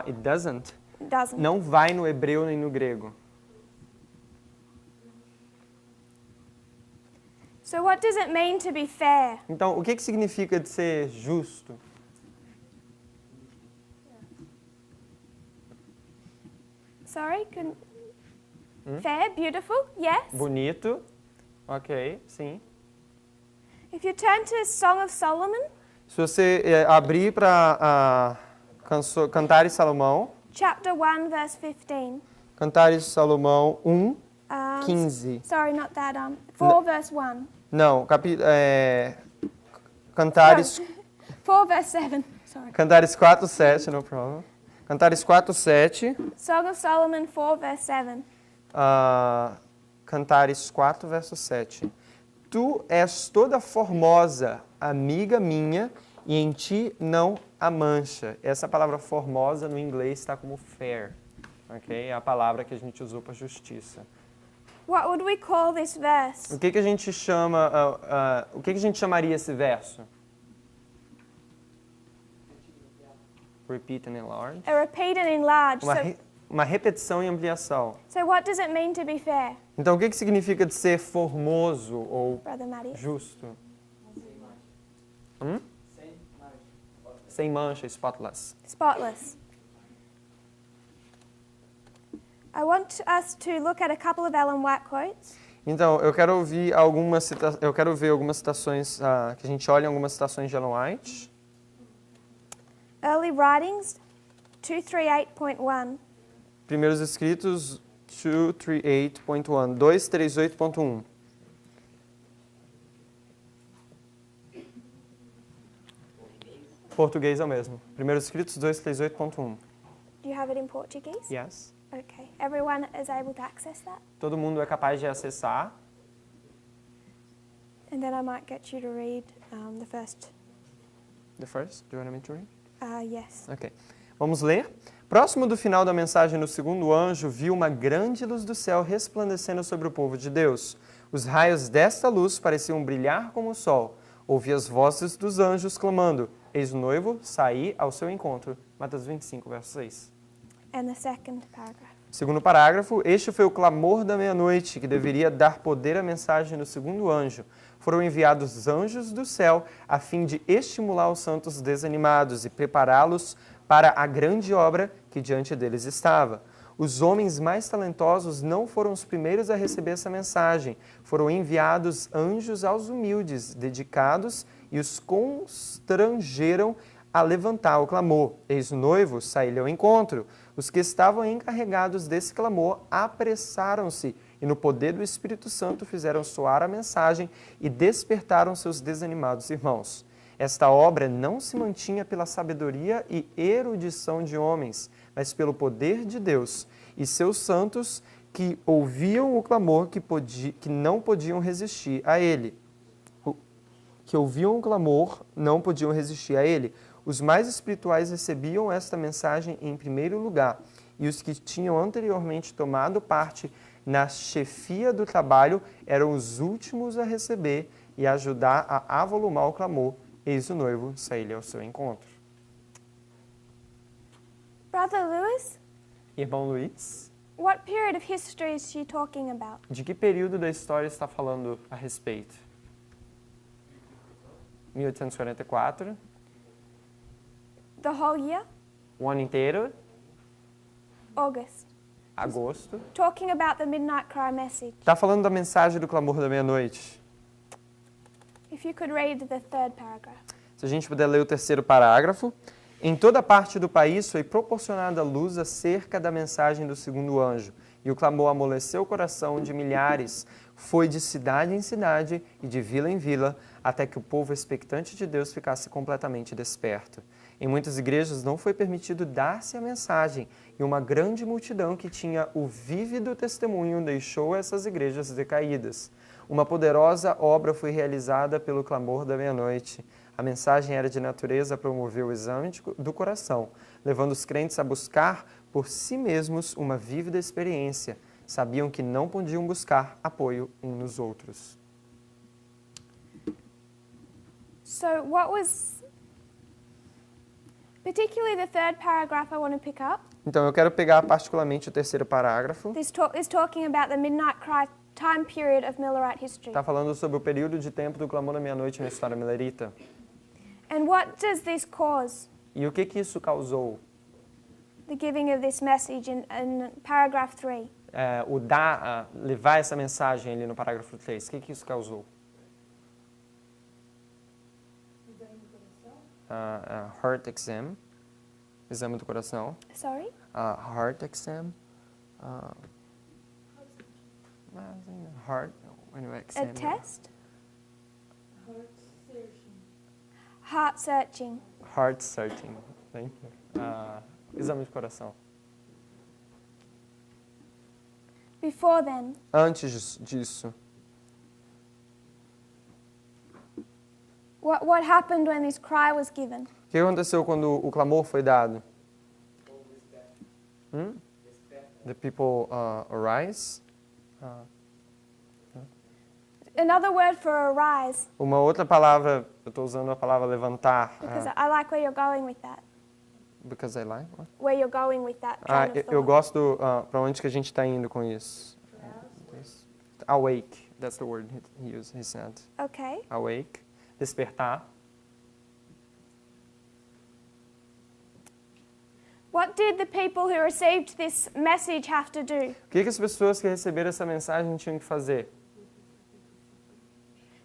It doesn't. It doesn't. Não vai no hebreu nem no grego. So what does it mean to be fair? Então, o que significa de ser justo? Sorry, fair, beautiful, yes. Bonito. Ok, sim. If you turn to Song of Solomon, Se você abrir para Cantares Salomão, chapter 1, verse 15. Cantares Salomão 1, 15. Sorry, not that. 4, verse 1. Não, Cantares, 4, verse 7. Sorry. Cantares 4, 7, no problem. Cantares 4, 7. Song of Solomon 4, verse 7. Cantares 4, verso 7. Tu és toda formosa, amiga minha, e em ti não há mancha. Essa palavra formosa no inglês está como fair. Okay? É a palavra que a gente usou para justiça. What would we call this verse? O que a gente chama, o que a gente chamaria esse verso? Repeat and enlarge. A repeat and enlarge. Uma repetição e ampliação. So what does it mean to be fair, Então, o que significa de ser formoso ou Brother Matty? justo? Sem mancha, spotless. Spotless. I want us to look at a couple of Ellen White quotes. Então, eu quero ver algumas citações, que a gente olhe algumas citações de Ellen White. Early Writings 238.1. Primeiros Escritos 238.1. 238.1. Português é o mesmo. Primeiros Escritos 238.1. Do you have it in Portuguese? Yes. Okay. Everyone is able to access that? Todo mundo é capaz de acessar. And then I might get you to read the first. The first? Do you want me to read? Yes. Ok. Vamos ler. Próximo do final da mensagem do segundo anjo, viu uma grande luz do céu resplandecendo sobre o povo de Deus. Os raios desta luz pareciam brilhar como o sol. Ouvi as vozes dos anjos clamando, eis o noivo sair ao seu encontro. Mateus 25, verso 6. And the second paragraph. Segundo parágrafo, este foi o clamor da meia-noite, que deveria dar poder à mensagem do segundo anjo. Foram enviados anjos do céu a fim de estimular os santos desanimados e prepará-los para a grande obra que diante deles estava. Os homens mais talentosos não foram os primeiros a receber essa mensagem. Foram enviados anjos aos humildes, dedicados, e os constrangeram a levantar o clamor. Eis o noivo, saí-lhe ao encontro. Os que estavam encarregados desse clamor apressaram-se e no poder do Espírito Santo fizeram soar a mensagem e despertaram seus desanimados irmãos. Esta obra não se mantinha pela sabedoria e erudição de homens, mas pelo poder de Deus e seus santos que ouviam o clamor que não podiam resistir a ele. Que ouviam o clamor, não podiam resistir a ele. Os mais espirituais recebiam esta mensagem em primeiro lugar, e os que tinham anteriormente tomado parte na chefia do trabalho eram os últimos a receber e a ajudar a avolumar o clamor. Eis o noivo sair ao seu encontro. Brother Lewis, Irmão Luiz, what period of history is she talking about? de que período da história está falando a respeito? 1844, The whole year? o ano inteiro, August. agosto. Talking about the Midnight Cry message. Está falando da mensagem do clamor da meia-noite. If you could read the third paragraph. Se a gente puder ler o terceiro parágrafo. Em toda parte do país foi proporcionada luz acerca da mensagem do segundo anjo, e o clamor amoleceu o coração de milhares. Foi de cidade em cidade e de vila em vila, até que o povo expectante de Deus ficasse completamente desperto. Em muitas igrejas não foi permitido dar-se a mensagem, e uma grande multidão que tinha o vívido testemunho deixou essas igrejas decaídas. Uma poderosa obra foi realizada pelo clamor da meia-noite. A mensagem era de natureza a promover o exame do coração, levando os crentes a buscar por si mesmos uma vívida experiência. Sabiam que não podiam buscar apoio uns nos outros. So what was, particularly the third paragraph I want to pick up. Então, eu quero pegar particularmente o terceiro parágrafo. This talk is talking about the midnight cry time period of Millerite history. Está falando sobre o período de tempo do clamor da meia-noite na história millerita. And what does this cause? E o que isso causou? The giving of this message in paragraph 3. Levar essa mensagem ali no parágrafo 3. O que isso causou? Heart exam. Exame do coração. Sorry? Heart exam. Heart, when you A examine. test? Heart searching. Heart searching. Thank you. Exame de coração. Before then, Antes disso, what happened when this cry was given? o que aconteceu quando o clamor foi dado? The people arise. Another word for arise, Uma outra palavra, eu estou usando a palavra levantar. because I like where you're going with that. Because I like. What? Where you're going with that train of Eu thought. gosto para onde que a gente está indo com isso. Awake. That's the word he used. He said. Okay. Awake. Despertar. What did the people who received this message have to do? O que as pessoas que receberam essa mensagem tinham que fazer?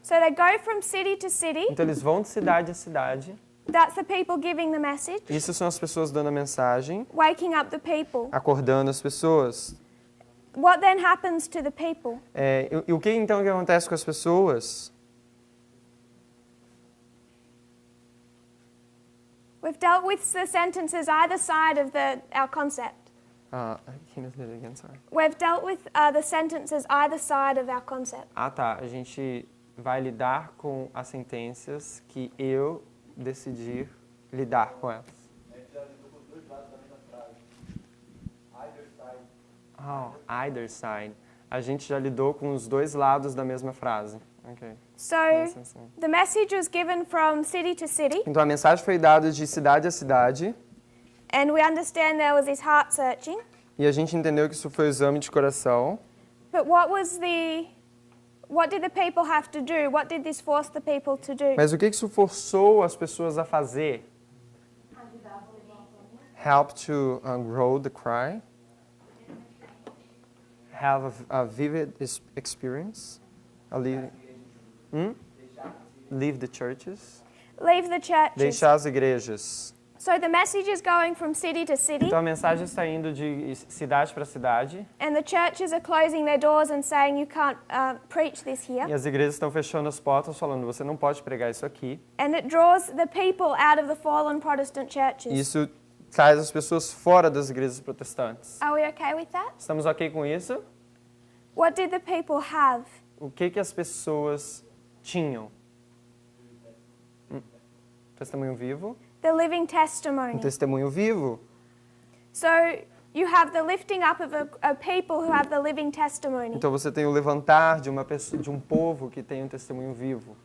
So they go from city to city. Então eles vão de cidade a cidade. That's the people giving the message. Isso são as pessoas dando a mensagem, Waking up the people. acordando as pessoas. What then happens to the people? E o que então que acontece com as pessoas? We've dealt with the sentences either side of our concept. Can you say it again, sorry? We've dealt with the sentences either side of our concept. Tá. A gente vai lidar com as sentenças que eu decidir lidar com elas. Either side. A gente já lidou com os dois lados da mesma frase. Okay. So Sim. the message was given from city to city, Então a mensagem foi dada de cidade a cidade and we understand there was this heart searching. e a gente entendeu que isso foi o exame de coração. But what did the people have to do? What did this force the people to do? Mas o que isso forçou as pessoas a fazer? Help to grow the cry. Have a vivid experience. Leave the churches. Leave the churches. Deixar as igrejas. So the message is going from city to city, Então a mensagem está indo de cidade para cidade and the churches are closing their doors and saying you can't preach this e here. as igrejas estão fechando as portas falando você não pode pregar isso aqui. And it draws the people out of the fallen Protestant churches. Isso traz as pessoas fora das igrejas protestantes. Are we okay with that? Estamos ok com isso? What did the people have? O que as pessoas tinham? Testemunho vivo? The living Um testimony. testemunho vivo. So you have the lifting up of a people who have the living testimony. Então você tem o levantar de uma pessoa, de um povo que tem um testemunho vivo.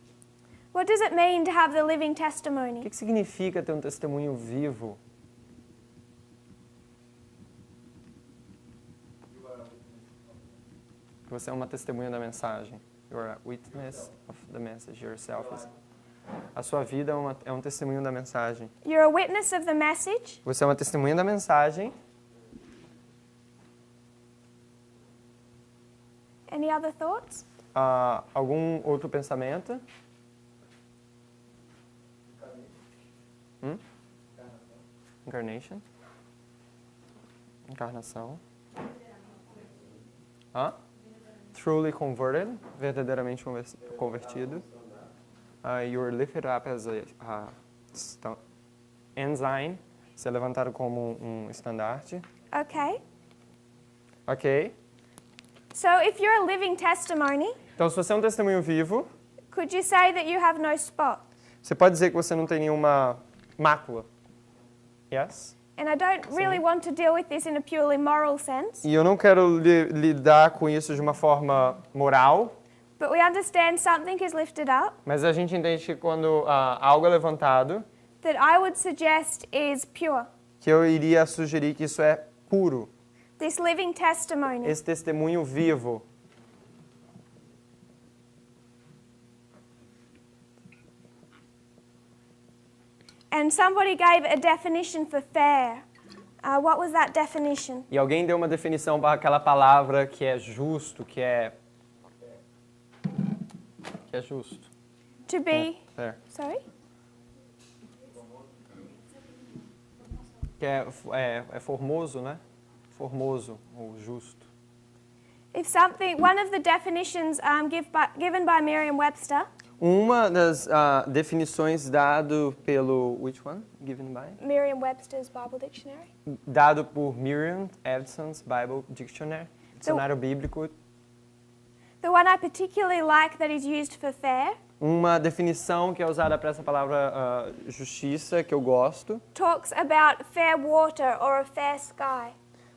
What does it mean to have the living O testimony? que significa ter um testemunho vivo? Você é uma testemunha da mensagem. You are a witness of the message yourself. A sua vida é um testemunho da mensagem. You're a witness of the message. Você é uma testemunha da mensagem. Any other thoughts? Algum outro pensamento? Incarnation. Encarnação. Hã? Truly converted, verdadeiramente convertido. You're lifted up as a ensign, ser levantado como um estandarte. Okay. Ok. So if you're a living testimony, Então, se você é um testemunho vivo, could you say that you have no spot? você pode dizer que você não tem nenhuma mácula. Yes? And I don't really want to deal with this in a purely moral sense, E eu não quero lidar com isso de uma forma moral, but we understand something is lifted up mas a gente entende que quando algo é levantado, that I would suggest is pure. que eu iria sugerir que isso é puro. This living testimony. Esse testemunho vivo. And somebody gave a definition for fair. What was that definition? E alguém deu uma definição para aquela palavra que é justo, que é justo. To be, É. sorry? Que é formoso, né? Formoso ou justo. If something, one of the definitions given by Merriam-Webster, Uma das definições dado pelo which one? Given by? Merriam-Webster's Bible Dictionary, Dado por Merriam-Webster's Bible Dictionary, dicionário bíblico. the one I particularly like that is used for fair, Uma definição que é usada para essa palavra justiça, que eu gosto, talks about fair water or a fair sky.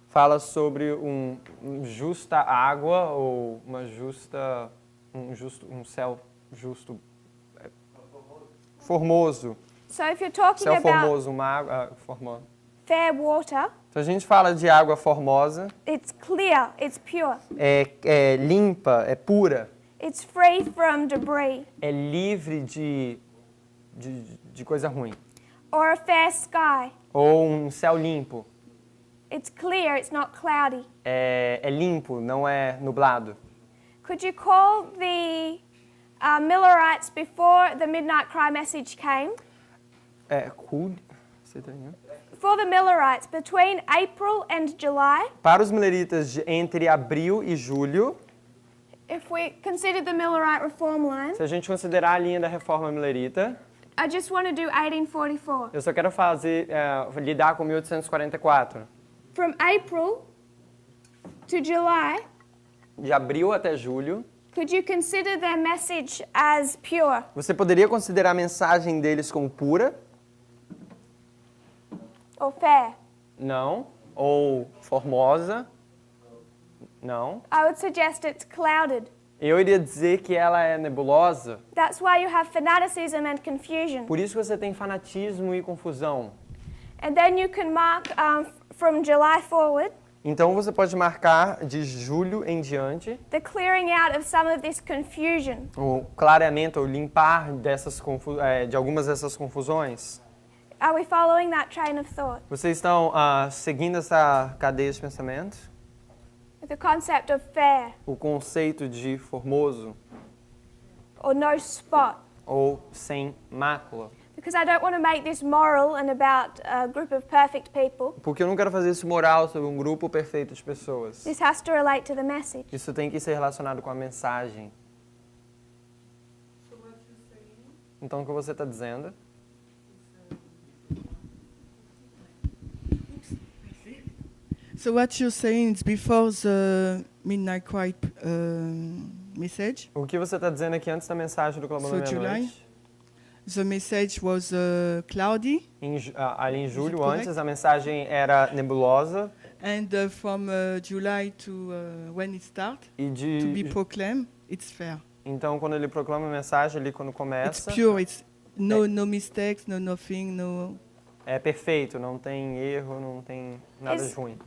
fala sobre justa água ou um céu justo, formoso. So if you're talking Céu about formoso, uma água formosa. fair water, Então a gente fala de água formosa, it's clear, it's pure, é limpa, é pura, it's free from debris. é livre de coisa ruim. Or a fair sky, Ou um céu limpo, it's clear, it's not cloudy. é limpo, não é nublado. Could you call the Millerites before the Midnight Cry message came? Você tá entendendo? For the Millerites, between April and July, Para os mileritas, entre abril e julho, if we consider the Millerite reform line, se a gente considerar a linha da reforma milerita, I just want to do 1844. eu só quero lidar com 1844. From April to July, De abril até julho, could you consider their message as pure? você poderia considerar a mensagem deles como pura? Or fair? Não. Ou formosa? Não. I would suggest it's clouded. Eu iria dizer que ela é nebulosa. That's why you have fanaticism and confusion. Por isso você tem fanatismo e confusão. And then you can mark from July forward Então você pode marcar de julho em diante the clearing out of some of this confusion. o clareamento, ou limpar de algumas dessas confusões. Are we following that train of thought? Vocês estão seguindo essa cadeia de pensamento? With the concept of fair O conceito de formoso or no spot. ou sem mácula. Because I don't want to make this moral and about a group of perfect people. Porque eu não quero fazer isso moral sobre um grupo perfeito de pessoas. This has to relate to the message. Isso tem que ser relacionado com a mensagem. Então, o que você está dizendo? So what you're saying is before the Midnight Cry message, O que você está dizendo aqui antes da mensagem do Clamor da So Meia-Noite? the message was cloudy, Ali em julho, correct? antes, a mensagem era nebulosa. and from July to when it starts, E to be proclaimed, it's fair. então, quando ele proclama a mensagem, ali quando It's começa, pure. It's no mistakes, no nothing, no. é perfeito, não tem erro, não tem nada de Is- ruim.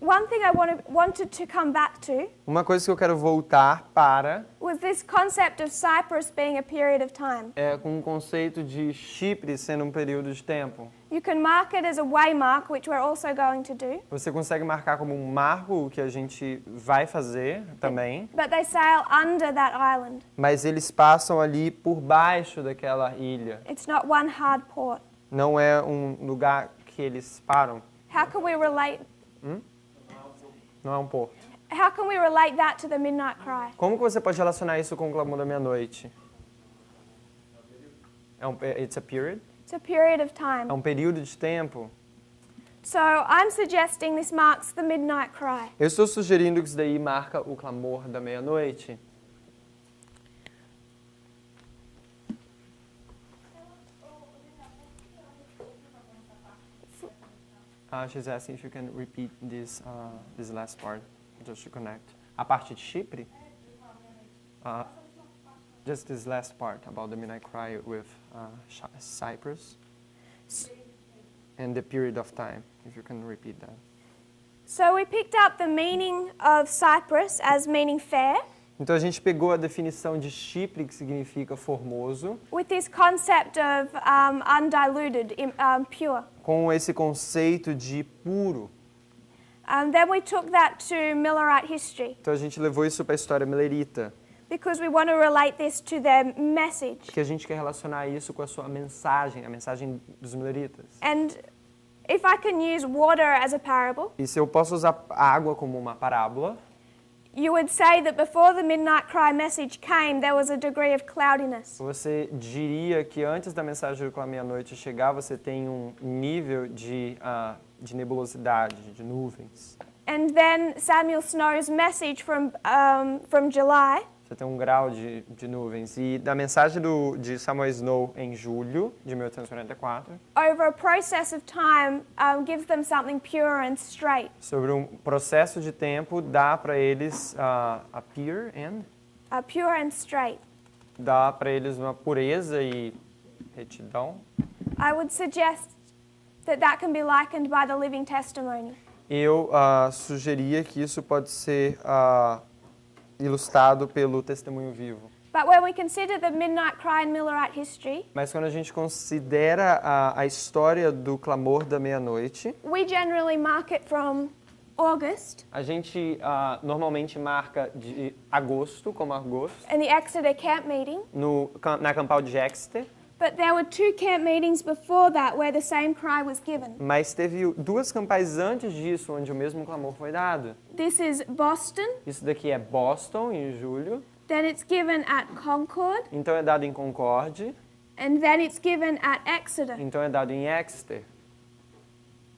One thing I wanted to come back to Uma coisa que eu quero voltar para was this concept of Cyprus being a period of time. é com o conceito de Chipre sendo um período de tempo. You can mark it as a waymark, which we're also going to do, Você consegue marcar como um marco o que a gente vai fazer também, but they sail under that island. mas eles passam ali por baixo daquela ilha. It's not one hard port. Não é um lugar que eles param. How can we relate? Não é um porto. How can we relate that to the midnight cry? Como que você pode relacionar isso com o clamor da meia-noite? It's a period? It's a period of time. É um período de tempo? So I'm suggesting this marks the midnight cry. Eu estou sugerindo que isso daí marca o clamor da meia-noite. She's asking if you can repeat this last part, just to connect. A parte de Chipre? Just this last part about the midnight cry with Cyprus. And the period of time, if you can repeat that. So we picked up the meaning of Cyprus as meaning fair, Então a gente pegou a definição de Chipre, que significa formoso, with this concept of undiluted, pure. com esse conceito de puro. Then we took that to Millerite history Então a gente levou isso para a história milerita, because we want to relate this to their message. porque a gente quer relacionar isso com a sua mensagem, a mensagem dos mileritas. And if I can use water as a parable, E se eu posso usar a água como uma parábola, you would say that before the midnight cry message came, there was a degree of cloudiness. você diria que antes da mensagem do Clame à Noite chegar, você tem um nível de nebulosidade, de nuvens. And then Samuel Snow's message from July Você tem um grau de nuvens. E da mensagem de Samuel Snow em julho de 1844, over a process of time gives them something pure and straight. sobre um processo de tempo, dá para eles Pure and straight. dá para eles uma pureza e retidão. I would suggest that can be likened by the living testimony. Eu sugeria que isso pode ser ilustrado pelo testemunho vivo. But when we consider the midnight cry in Millerite history, Mas quando a gente considera a história do clamor da meia-noite, we generally mark it from August a gente normalmente marca de agosto, como agosto, in the Exeter camp meeting. na campal de Exeter, But there were 2 camp meetings before that where the same cry was given. mas teve 2 campais antes disso, onde o mesmo clamor foi dado. This is Boston, Isso daqui é Boston, em julho, then it's given at Concord, então é dado em Concorde, and then it's given at Exeter. então é dado em Exeter.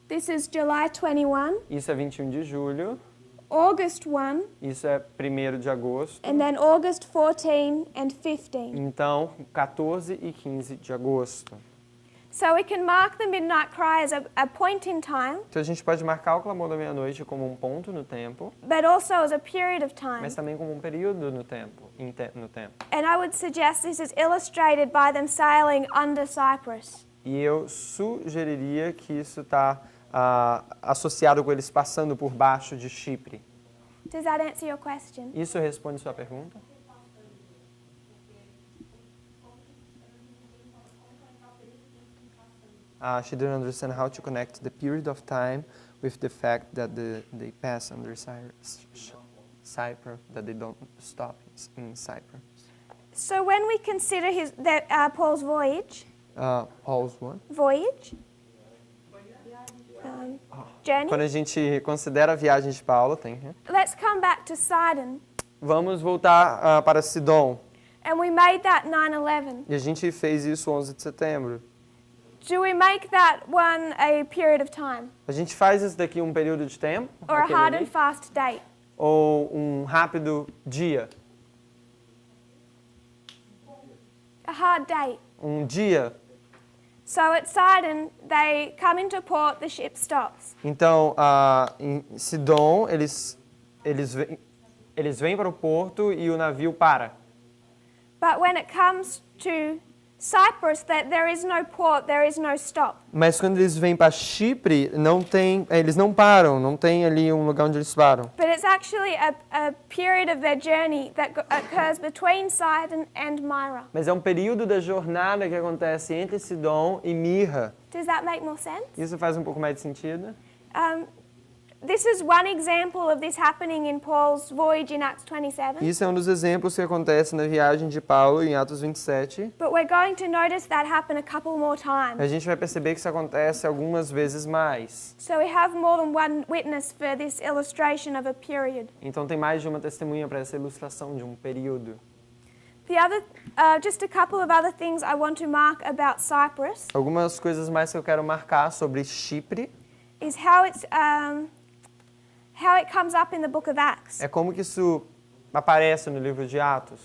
This is July 21, Isso é 21 de julho, August 1, isso é 1º de agosto, and then August 14 and 15. então 14 e 15 de agosto. So we can mark the midnight cry as a point in time, Então a gente pode marcar o clamor da meia-noite como um ponto no tempo, but also as a period of time. mas também como um período no tempo, no tempo. And I would suggest this is illustrated by them sailing under Cyprus. E eu sugeriria que isso está associado com eles passando por baixo de Chipre. Does that answer your question? Isso responde sua pergunta? She didn't understand how to connect the period of time with the fact that they pass under Cyprus, that they don't stop in Cyprus. So when we consider Paul's voyage, Paul's what? journey, Quando a gente considera a viagem de Paulo, let's come back to Sidon. Vamos voltar para Sidom. And we made that 9/11. E a gente fez isso 11 de setembro. Do we make that one a period of time? A gente faz isso daqui um período de tempo? Or a aquele hard ali? and fast date? Ou um rápido dia? A hard date. Um dia? So at Sidon, they come into port, the ship stops. Então, em Sidom, eles vêm para o porto e o navio para. But when it comes to Cyprus, that there is no port, there is no stop. Mas quando eles vêm para Chipre, eles não param, não tem ali um lugar onde eles param. But it's actually a period of their journey that occurs between Sidon and Myra. Mas é um período da jornada que acontece entre Sidom e Mirra. Does that make more sense? Isso faz um pouco mais de sentido? This is one example of this happening in Paul's voyage in Acts 27. Isso é um dos exemplos que acontece na viagem de Paulo em Atos 27. But we're going to notice that happen a couple more times. A gente vai perceber que isso acontece algumas vezes mais. So we have more than one witness for this illustration of a period. Então tem mais de uma testemunha para essa ilustração de um período. The other, just a couple of other things I want to mark about Cyprus Algumas coisas mais que eu quero marcar sobre Chipre is how it comes up in the book of Acts. é como que isso aparece no livro de Atos.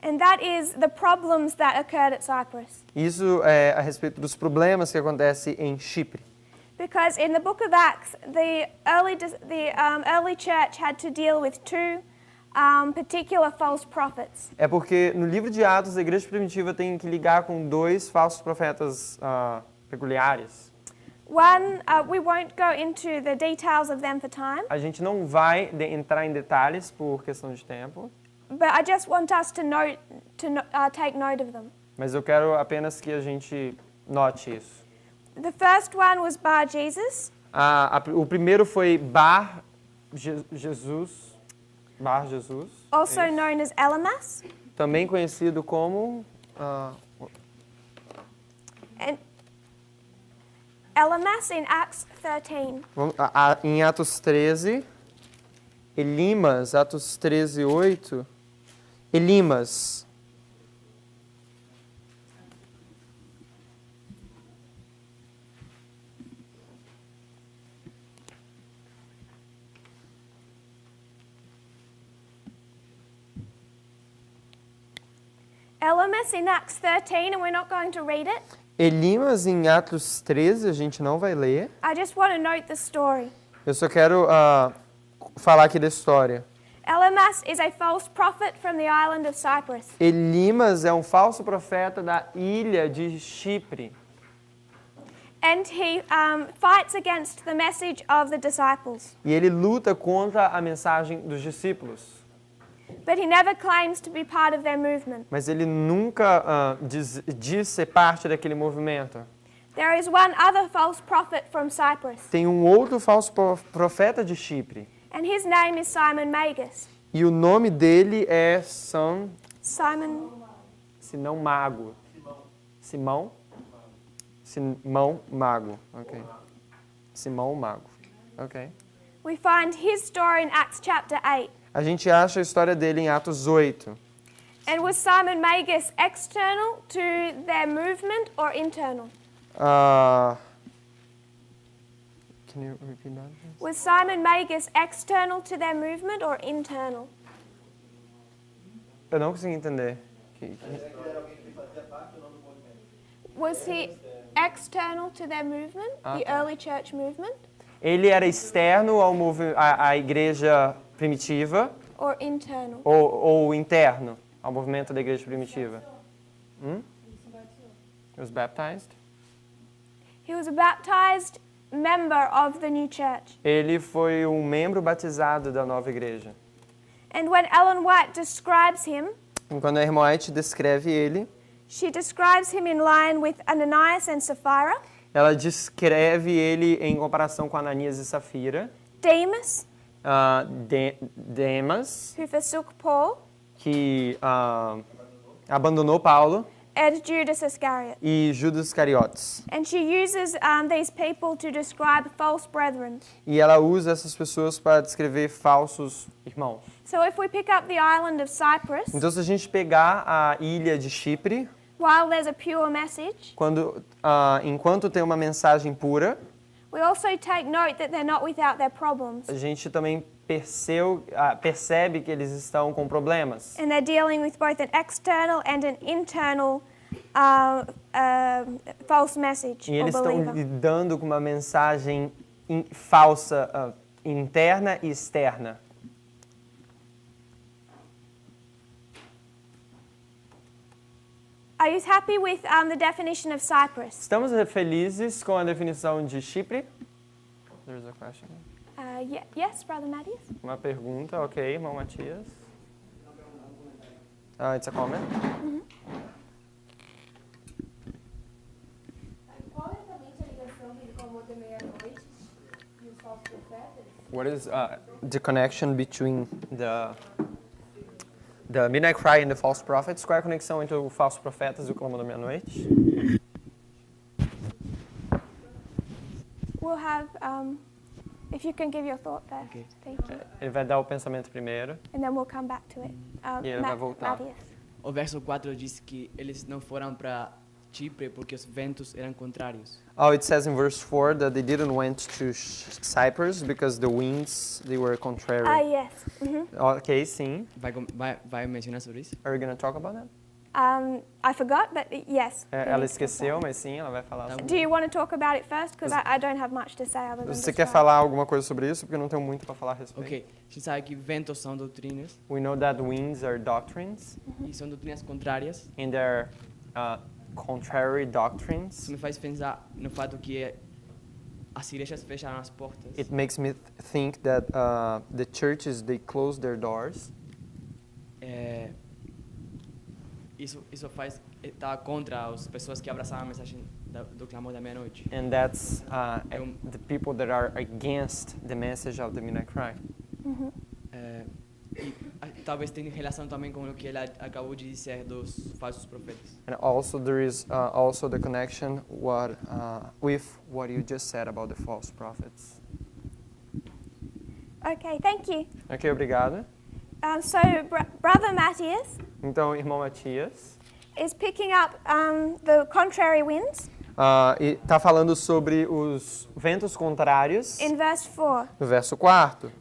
And that is the problems that occurred at Cyprus. Isso é a respeito dos problemas que acontecem em Chipre. Because in the book of Acts, the early church had to deal with two particular false prophets. É porque no livro de Atos a igreja primitiva tem que ligar com dois falsos profetas peculiares. One, we won't go into the details of them for time, A gente não vai entrar em detalhes por questão de tempo, but I just want us to take note of them. mas eu quero apenas que a gente note isso. The first one was Bar Jesus. O primeiro foi Bar Jesus, Also é isso. known as Elymas. Também conhecido como And Elymas in Acts 13. em Atos 13, Elimas, Atos 13, 8, Elimas. Elymas in Acts 13, and we're not going to read it. Elimas em Atos 13, a gente não vai ler. I just want to note the story. Eu só quero falar aqui da história. Elymas is a false prophet from the island of Cyprus. Elimas é um falso profeta da ilha de Chipre. And he fights against the message of the disciples. E ele luta contra a mensagem dos discípulos. But he never claims to be part of their movement. Mas ele nunca diz ser parte daquele movimento. There is one other false prophet from Cyprus, Tem um outro falso profeta de Chipre. and his name is Simon Magus. E o nome dele é Simon Mago. Simão Mago. Ok. Simão Mago. Ok. We find his story in Acts chapter 8. A gente acha a história dele em Atos 8. And was Simon Magus external to their movement or internal? Can you repeat that? Was Simon Magus external to their movement or internal? Eu não consegui entender. Was he external to their movement, the early church movement, Ele era externo à igreja primitiva or internal? ou interno ao movimento da igreja primitiva? He was baptized? He was a baptized member of the new church. Ele foi um membro batizado da nova igreja. And when Ellen White describes him, E quando a irmã White descreve ele, she describes him in line with Ananias and Sapphira, ela descreve ele em comparação com Ananias e Safira, Demas, Demas, who forsook Paul, que abandonou Paulo, and Judas Iscariot. e Judas Iscariotes. And she uses these people to describe false brethren. E ela usa essas pessoas para descrever falsos irmãos. So if we pick up the island of Cyprus, Então, se a gente pegar a ilha de Chipre, while there's a pure message, enquanto tem uma mensagem pura, we also take note that they're not without their problems. a gente também percebe que eles estão com problemas. And they're dealing with both an external and an internal false message E or eles estão believer. lidando com uma mensagem falsa, interna e externa. Are you happy with the definition of Cyprus? Estamos felizes com a definição de Chipre? There's a question. Yes, Brother Matthews? Uma pergunta, ok, irmão Matias. It's a comment. Qual é exatamente a ligação dele com o amor da meia-noite e o What is the connection between the Midnight Cry and the false prophets? Qual é a conexão entre os falsos profetas e o clamor da meia-noite? We'll have, if you can give your thought there. Okay. Thank you. Ele vai dar o pensamento primeiro. And then we'll come back to it. E ele vai voltar. Matthias. O verso 4 diz que eles não foram para Chipre porque os ventos eram contrários. Oh, it says in verse 4 that they didn't went to Cyprus because the winds, they were contrary. Yes. Mhm. Ok, sim. Vai mencionar sobre isso? Are you going to talk about that? I forgot, but yes. Ela esqueceu, mas sim, ela vai falar sobre Do you want to talk about it first? Because I don't have much to say other than Você quer falar alguma coisa sobre isso? Porque eu não tenho muito para falar a respeito. Ok. A gente sabe que ventos são doutrinas We know that winds are doctrines, e são doutrinas contrárias. and they're contrary Isso doctrines. me faz pensar no fato que as igrejas fecharam as portas. It makes me think that the churches, they close their doors. Isso faz estar contra as pessoas que abraçaram a mensagem do clamor da meia-noite. And that's the people that are against the message of the Midnight Cry. E talvez tenha relação também com o que ele acabou de dizer dos falsos profetas. And also there is also the connection with what you just said about the false prophets. Okay, thank you. Ok, obrigado. So Brother Matthias Então, irmão Matias is picking up the contrary winds está falando sobre os ventos contrários in verse 4. no verso 4.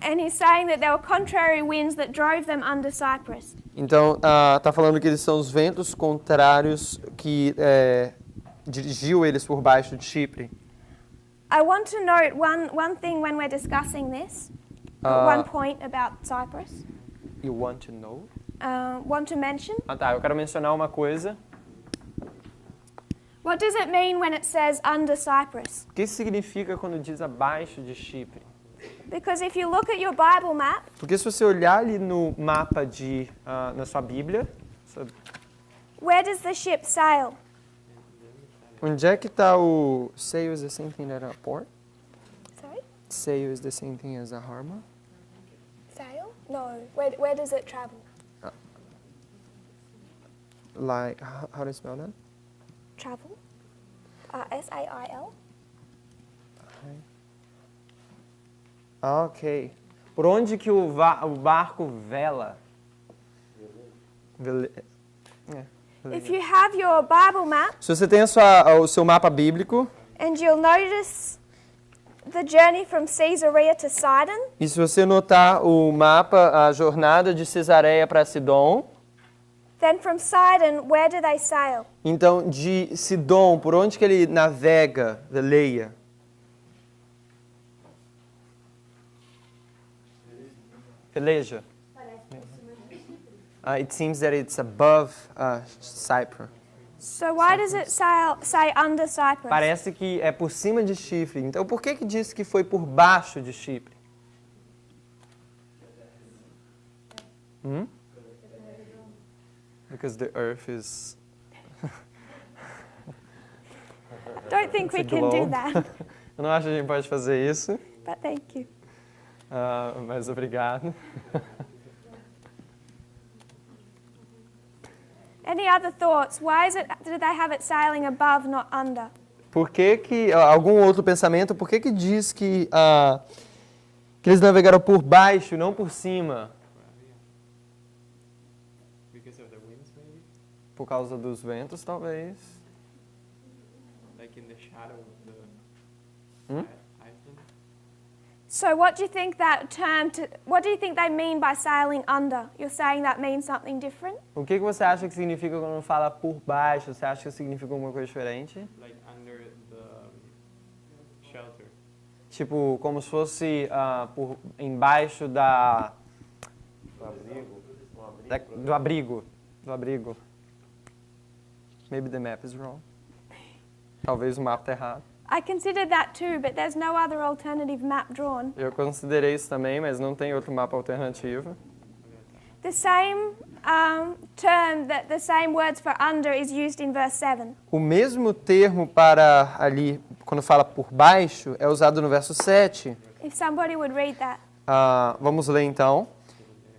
And he's saying that there were contrary winds that drove them under Cyprus. Então, está falando que eles são os ventos contrários que dirigiu eles por baixo de Chipre. I want to note one thing when we're discussing this, one point about Cyprus. You want to know? Want to mention? Tá, eu quero mencionar uma coisa. What does it mean when it says under Cyprus? O que significa quando diz abaixo de Chipre? Because if you look at your Bible map, Porque se você olhar ali no mapa na sua Bíblia, where does the ship sail? onde é que está o sail is the same thing as a port? Sorry? Sail is the same thing as a harbor? Sail? No. Where does it travel? Like, how do you spell that? Travel? S-A-I-L? Ok. Por onde que o barco vela? If you have your Bible map, Se você tem o seu mapa bíblico, and you'll notice the journey from Caesarea to Sidon, e se você notar o mapa, a jornada de Cesareia para Sidom, then from Sidon, where do they sail? então de Sidom, por onde que ele navega, veleia? Veleja. It seems that it's above Cyprus. So why does it say under Cyprus? Parece que é por cima de Chipre. Então, por que disse que foi por baixo de Chipre? Because the earth is... Don't think we It's a can do globe. that, Eu não acho que a gente pode fazer isso, but thank you. mas obrigado. Any other thoughts? Why do they have it sailing above, not under? Por que algum outro pensamento, por que diz que eles navegaram por baixo, não por cima? Por causa dos ventos, talvez. Like in the shadow of the Hmm? island. So what do you think what do you think they mean by sailing under? You're saying that means something different? O que você acha que significa quando fala por baixo? Você acha que significa alguma coisa diferente? Like under the shelter. Tipo, como se fosse embaixo do abrigo. Maybe the map is wrong. Talvez o mapa está errado. I considered that too, but there's no other alternative map drawn. Eu considerei isso também, mas não tem outro mapa alternativo. The same term, the same words for under is used in verse 7. O mesmo termo para ali quando fala por baixo, é usado no verso 7. If somebody would read that. Vamos ler então.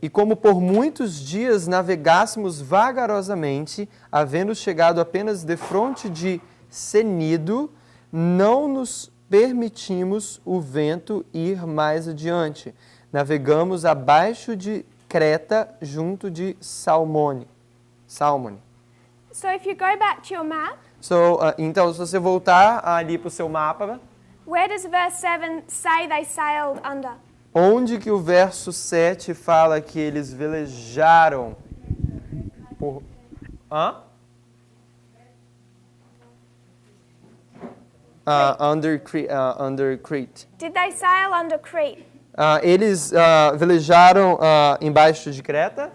E como por muitos dias navegássemos vagarosamente, havendo chegado apenas defronte de Cenido, não nos permitimos o vento ir mais adiante. Navegamos abaixo de Creta, junto de Salmone. So if you go back to your map, Então, se você voltar ali para o seu mapa, where does verse 7 say they sailed under? onde que o verso 7 fala que eles velejaram por... Under Crete. Did they sail under Crete? Eles velejaram embaixo de Creta?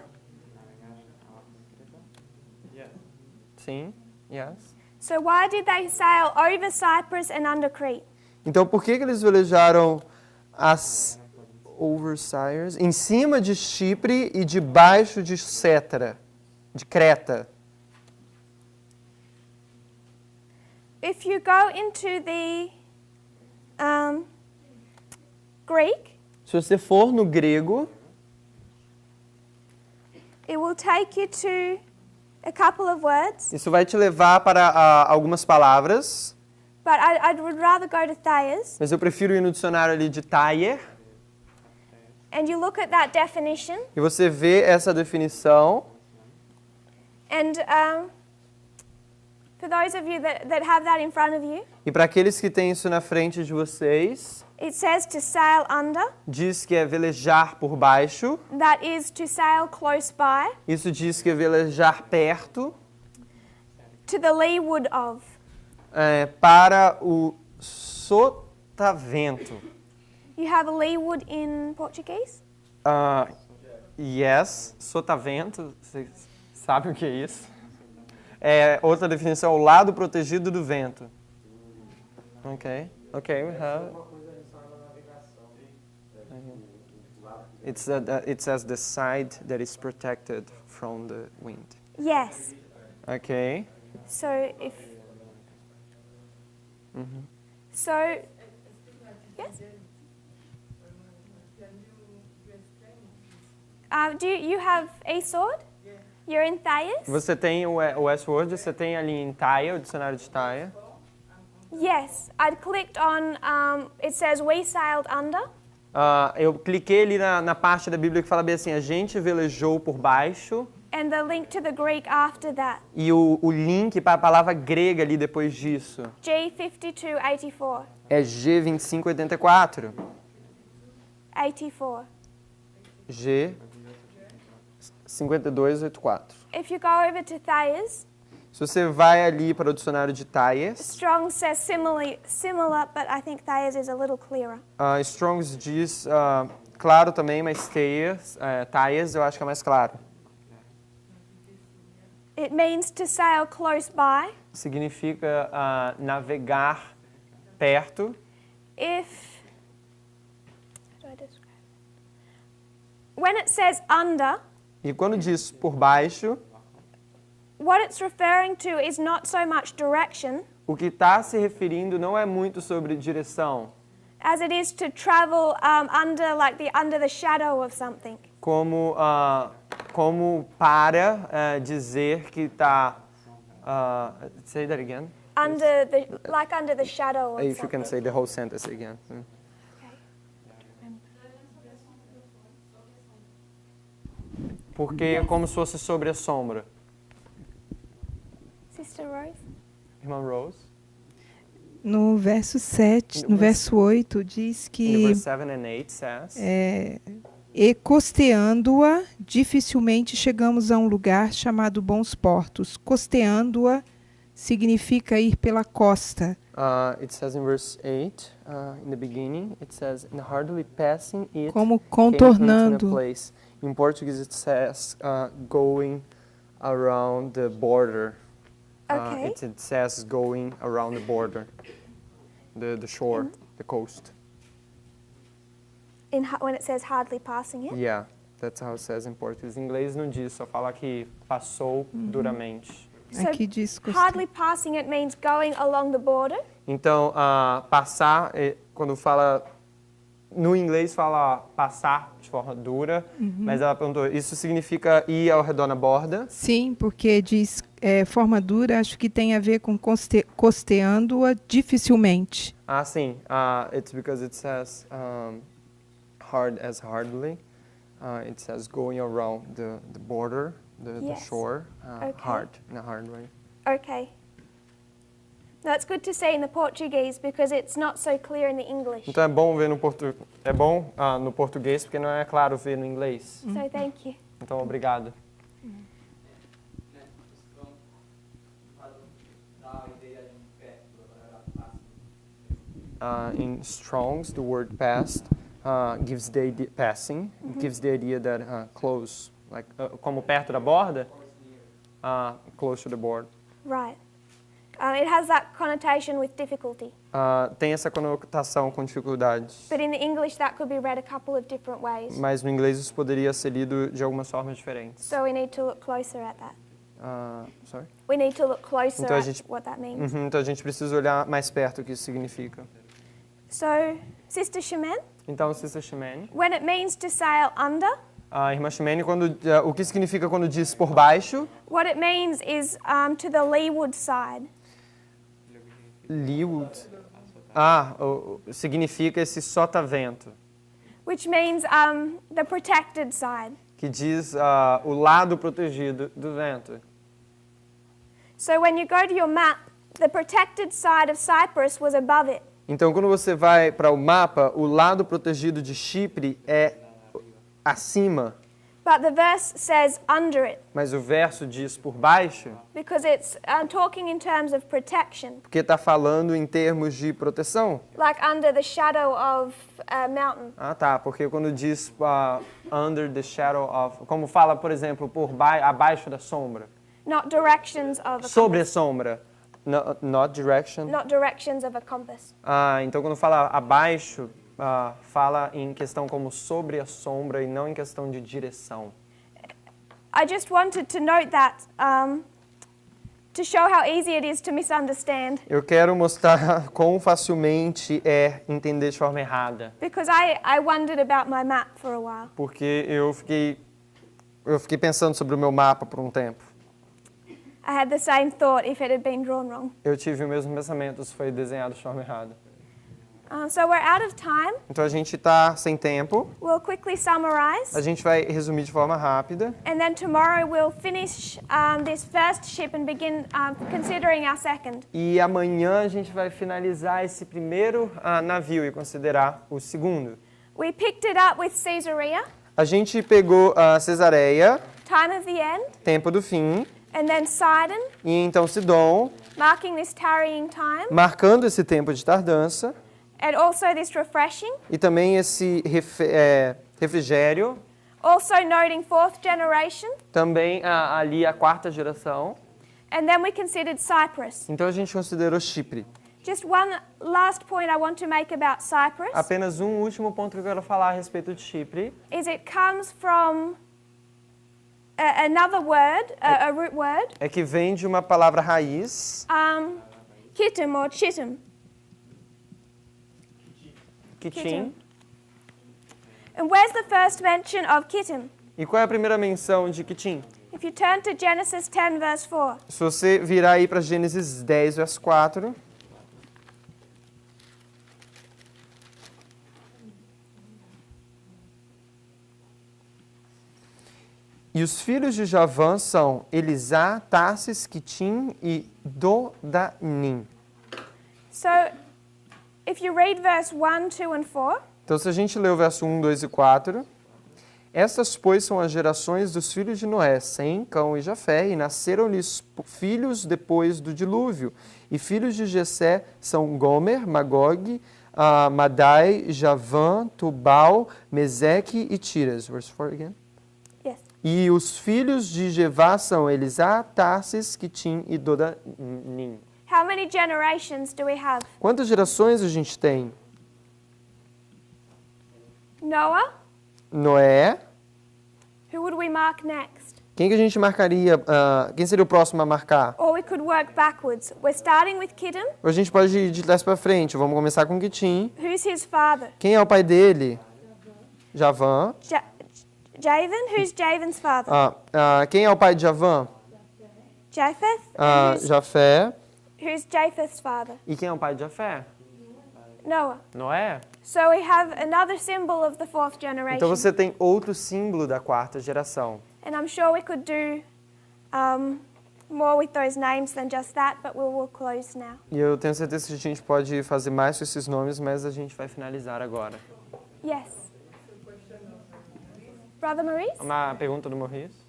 Sim, yes. So why did they sail over Cyprus and under Crete? Então, por que eles velejaram em cima de Chipre e debaixo de de Creta? If you go into the Greek, Se você for no grego, it will take you to a couple of words, isso vai te levar para algumas palavras, but I would rather go to Thayers, mas eu prefiro ir no dicionário ali de Thayer, and you look at that definition, e você vê essa definição. and for those of you that have that in front of you, E para aqueles que têm isso na frente de vocês, it says to sail under, diz que é velejar por baixo. that is to sail close by, Isso diz que é velejar perto, to the leeward of. para o sotavento. You have a leeward in Portuguese? Yes, sotavento, vocês sabem o que é isso? Outra definição, o lado protegido do vento. Ok, we have... It says the side that is protected from the wind. Yes. Ok. So if... So, yes? Do you have a sword? You're in Thayers? Você tem o S-Word, você tem ali em Thayer, o dicionário de Thayer. Yes. I clicked on, it says we sailed under. Eu cliquei ali na parte da Bíblia que fala bem assim, a gente velejou por baixo. And the link to the Greek after that. E o link para a palavra grega ali depois disso G5284. é G2584. 84. G5284. If you go over to Thayers, Se você vai ali para o dicionário de Thayers, Strong says similar, but I think Thayers is a little clearer. Strong's diz claro também, mas Thayers eu acho que é mais claro. It means to sail close by. Significa navegar perto. How do I describe it? When it says under, E quando diz por baixo, what it's referring to is not so much direction o que está se referindo não é muito sobre direção, as it is to travel under the shadow of something. como para dizer que está... say that again. Under the shadow of If you something. can say the whole sentence again. Porque é como se fosse sobre a sombra. Sister Rose? Irmã Rose? No verso 7, no verso 8, diz In que verse 7 and 8 says, e costeando-a, dificilmente chegamos a um lugar chamado Bons Portos. Costeando-a significa ir pela costa. it says in verse 8, in the beginning, it says, and hardly passing it Como came into contornando. a place. In Portuguese it says, going around the border. Okay. It says going around the border, the shore, the coast. When it says hardly passing it? Yeah, that's how it says in Portuguese. Em inglês não diz, só fala que passou duramente. So Aqui diz hardly passing it means going along the border. Então, passar, quando fala... No inglês fala passar de forma dura, mas ela perguntou, isso significa ir ao redor na borda? Sim, porque diz forma dura, acho que tem a ver com costeando-a dificilmente. Ah, sim. It's because it says hard as hardly. It says going around the border, the Yes. shore, Okay. hard, in a hard way. Okay. That's good to see in the Portuguese because it's not so clear in the English. Então é bom ver no português porque não é claro ver no inglês. So thank you. Então obrigado. In Strong's, the word past gives the idea, passing, gives the idea that close, like como perto da borda, close to the border. Right. It has that connotation with difficulty. Tem essa conotação com dificuldades, But in the English, that could be read a couple of different ways. mas no inglês isso poderia ser lido de algumas formas diferentes. So we need to look closer at that. Sorry? We need to look closer Então a at gente- what that means. Então a gente precisa olhar mais perto o que isso significa. So, Sister Shemen, Então, Sister Shimane, when it means to sail under, a irmã Shimane, o que significa quando diz por baixo? what it means is to the leeward side. Leeward. Significa esse sotavento, Which means the protected side. que diz o lado protegido do vento. So when you go to your map, the protected side of Cyprus was above it. Então, quando você vai para o mapa, o lado protegido de Chipre é acima, But the verse says under it mas o verso diz por baixo, because it's talking in terms of protection, porque está falando em termos de proteção. like under the shadow of a mountain. Tá, porque quando diz under the shadow of, como fala, por exemplo, abaixo da sombra, Not directions of a sobre a compass. sombra, not direction. Not directions of a compass. Então quando fala abaixo, fala em questão como sobre a sombra e não em questão de direção. I just wanted to note that to show how easy it is to misunderstand, Eu quero mostrar quão facilmente é entender de forma errada, because I wondered about my map for a while. porque eu fiquei pensando sobre o meu mapa por um tempo. I had the same thought if it had been drawn wrong. Eu tive o mesmo pensamento se foi desenhado de forma errada. So we're out of time. Então a gente está sem tempo, We'll quickly summarize. a gente vai resumir de forma rápida. And then tomorrow we'll finish this first ship and begin considering our second. E amanhã a gente vai finalizar esse primeiro navio e considerar o segundo. We picked it up with Caesarea, A gente pegou a Cesareia, time of the end, tempo do fim, and then Sidon, e então Sidon, marking this tarrying time, marcando esse tempo de tardança, and also this refreshing. e também esse refrigério, Also noting fourth generation. também ali a quarta geração. And then we considered Cyprus. Então a gente considerou Chipre. Just one last point I want to make about Cyprus Apenas um último ponto que eu quero falar a respeito de Chipre. is it comes from another word, a root word, É que vem de uma palavra raiz, Kittim or Chittim. Kitim. And where's the first mention of Kittim? E qual é a primeira menção de Kitim? If you turn to Genesis 10 verse 4, Se você virar aí para Gênesis 10, verso 4, e os filhos de Javã são Elisá, Tarsis, Quitim e Dodanim. so if you read verse 1, 2 and 4, Então, se a gente lê o verso 1, 2 e 4, estas, pois, são as gerações dos filhos de Noé, Sem, Cão e Jafé, e nasceram-lhes filhos depois do dilúvio. E filhos de Jessé são Gomer, Magog, Madai, Javã, Tubal, Meseque e Tiras. Verse 4 again. yes. E os filhos de Jevá são Elisá, Tarsis, Quitim e Dodanim. How many generations do we have? Quantas gerações a gente tem? Noah? Noé. Who would we mark next? Quem que a gente marcaria? Quem seria o próximo a marcar? Or we could work backwards. We're starting with Kitim. Ou a gente pode ir de trás para frente. Vamos começar com Kitim. Who's his father? Quem é o pai dele? Javan. Javan? Who's Javan's father? Quem é o pai de Javan? Japheth? And Jafé. who's Japheth's father? E quem é o pai de Jafé? Noah. Noé. So we have another symbol of the fourth generation. Então você tem outro símbolo da quarta geração. And I'm sure we could do more with those names than just that, but we'll close now. E eu tenho certeza que a gente pode fazer mais com esses nomes, mas a gente vai finalizar agora. Yes. Brother Maurice? Uma pergunta do Maurice.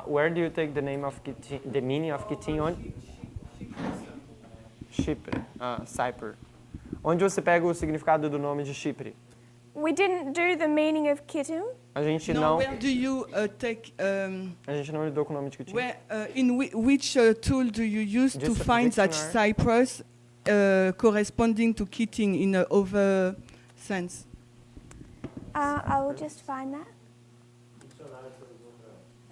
Where do you take the name of Kitim, the meaning of Kitim on? Chipre. Cypre. Onde você pega o significado do nome de Chipre? We didn't do the meaning of Kitim. A gente não. Where do you take? A gente não lidou com o nome de Kitim. Where which tool do you use to find that Dictionary. Cyprus corresponding to Kitim in a other sense? I will just find that.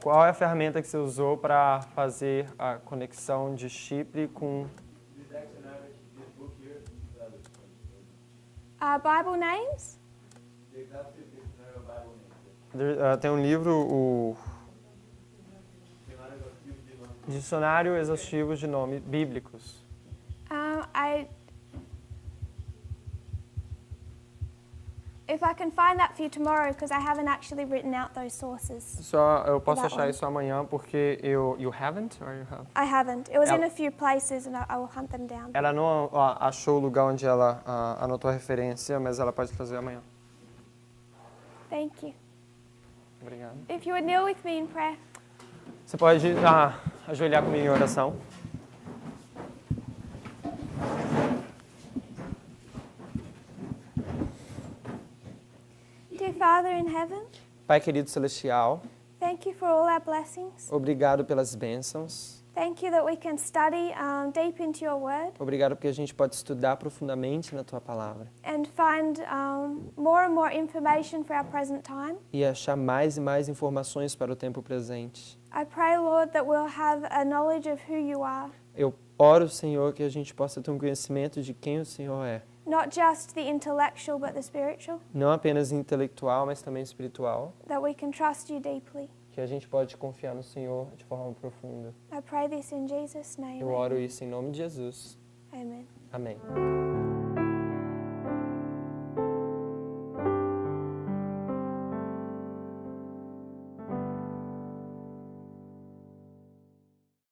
Qual é a ferramenta que você usou para fazer a conexão de Chipre com Bible names? Tem um livro, o Dicionário Exaustivo de Nomes Bíblicos. If I can find that for you tomorrow, because I haven't actually written out those sources. Eu posso That achar one. isso amanhã porque you haven't or you have? I haven't. It was Yeah. in a few places, and I will hunt them down. Ela não achou o lugar onde ela anotou a referência, mas ela pode trazer amanhã. Thank you. Obrigado. If you would kneel with me in prayer. Você pode ajoelhar comigo em oração? Dear Father in heaven, Pai querido celestial, thank you for all our blessings. obrigado pelas bênçãos. Thank you that we can study deep into your word Obrigado porque a gente pode estudar profundamente na tua palavra and find more and more information for our present time. e achar mais e mais informações para o tempo presente. I pray, Lord, that we'll have a knowledge of who you are, Eu oro, Senhor, que a gente possa ter um conhecimento de quem o Senhor é. not just the intellectual but the spiritual, Não apenas intelectual, mas também espiritual. that we can trust you deeply. Que a gente pode confiar no Senhor de forma profunda. I pray this in Jesus' name. Eu oro isso em nome de Jesus. Amen. Amém.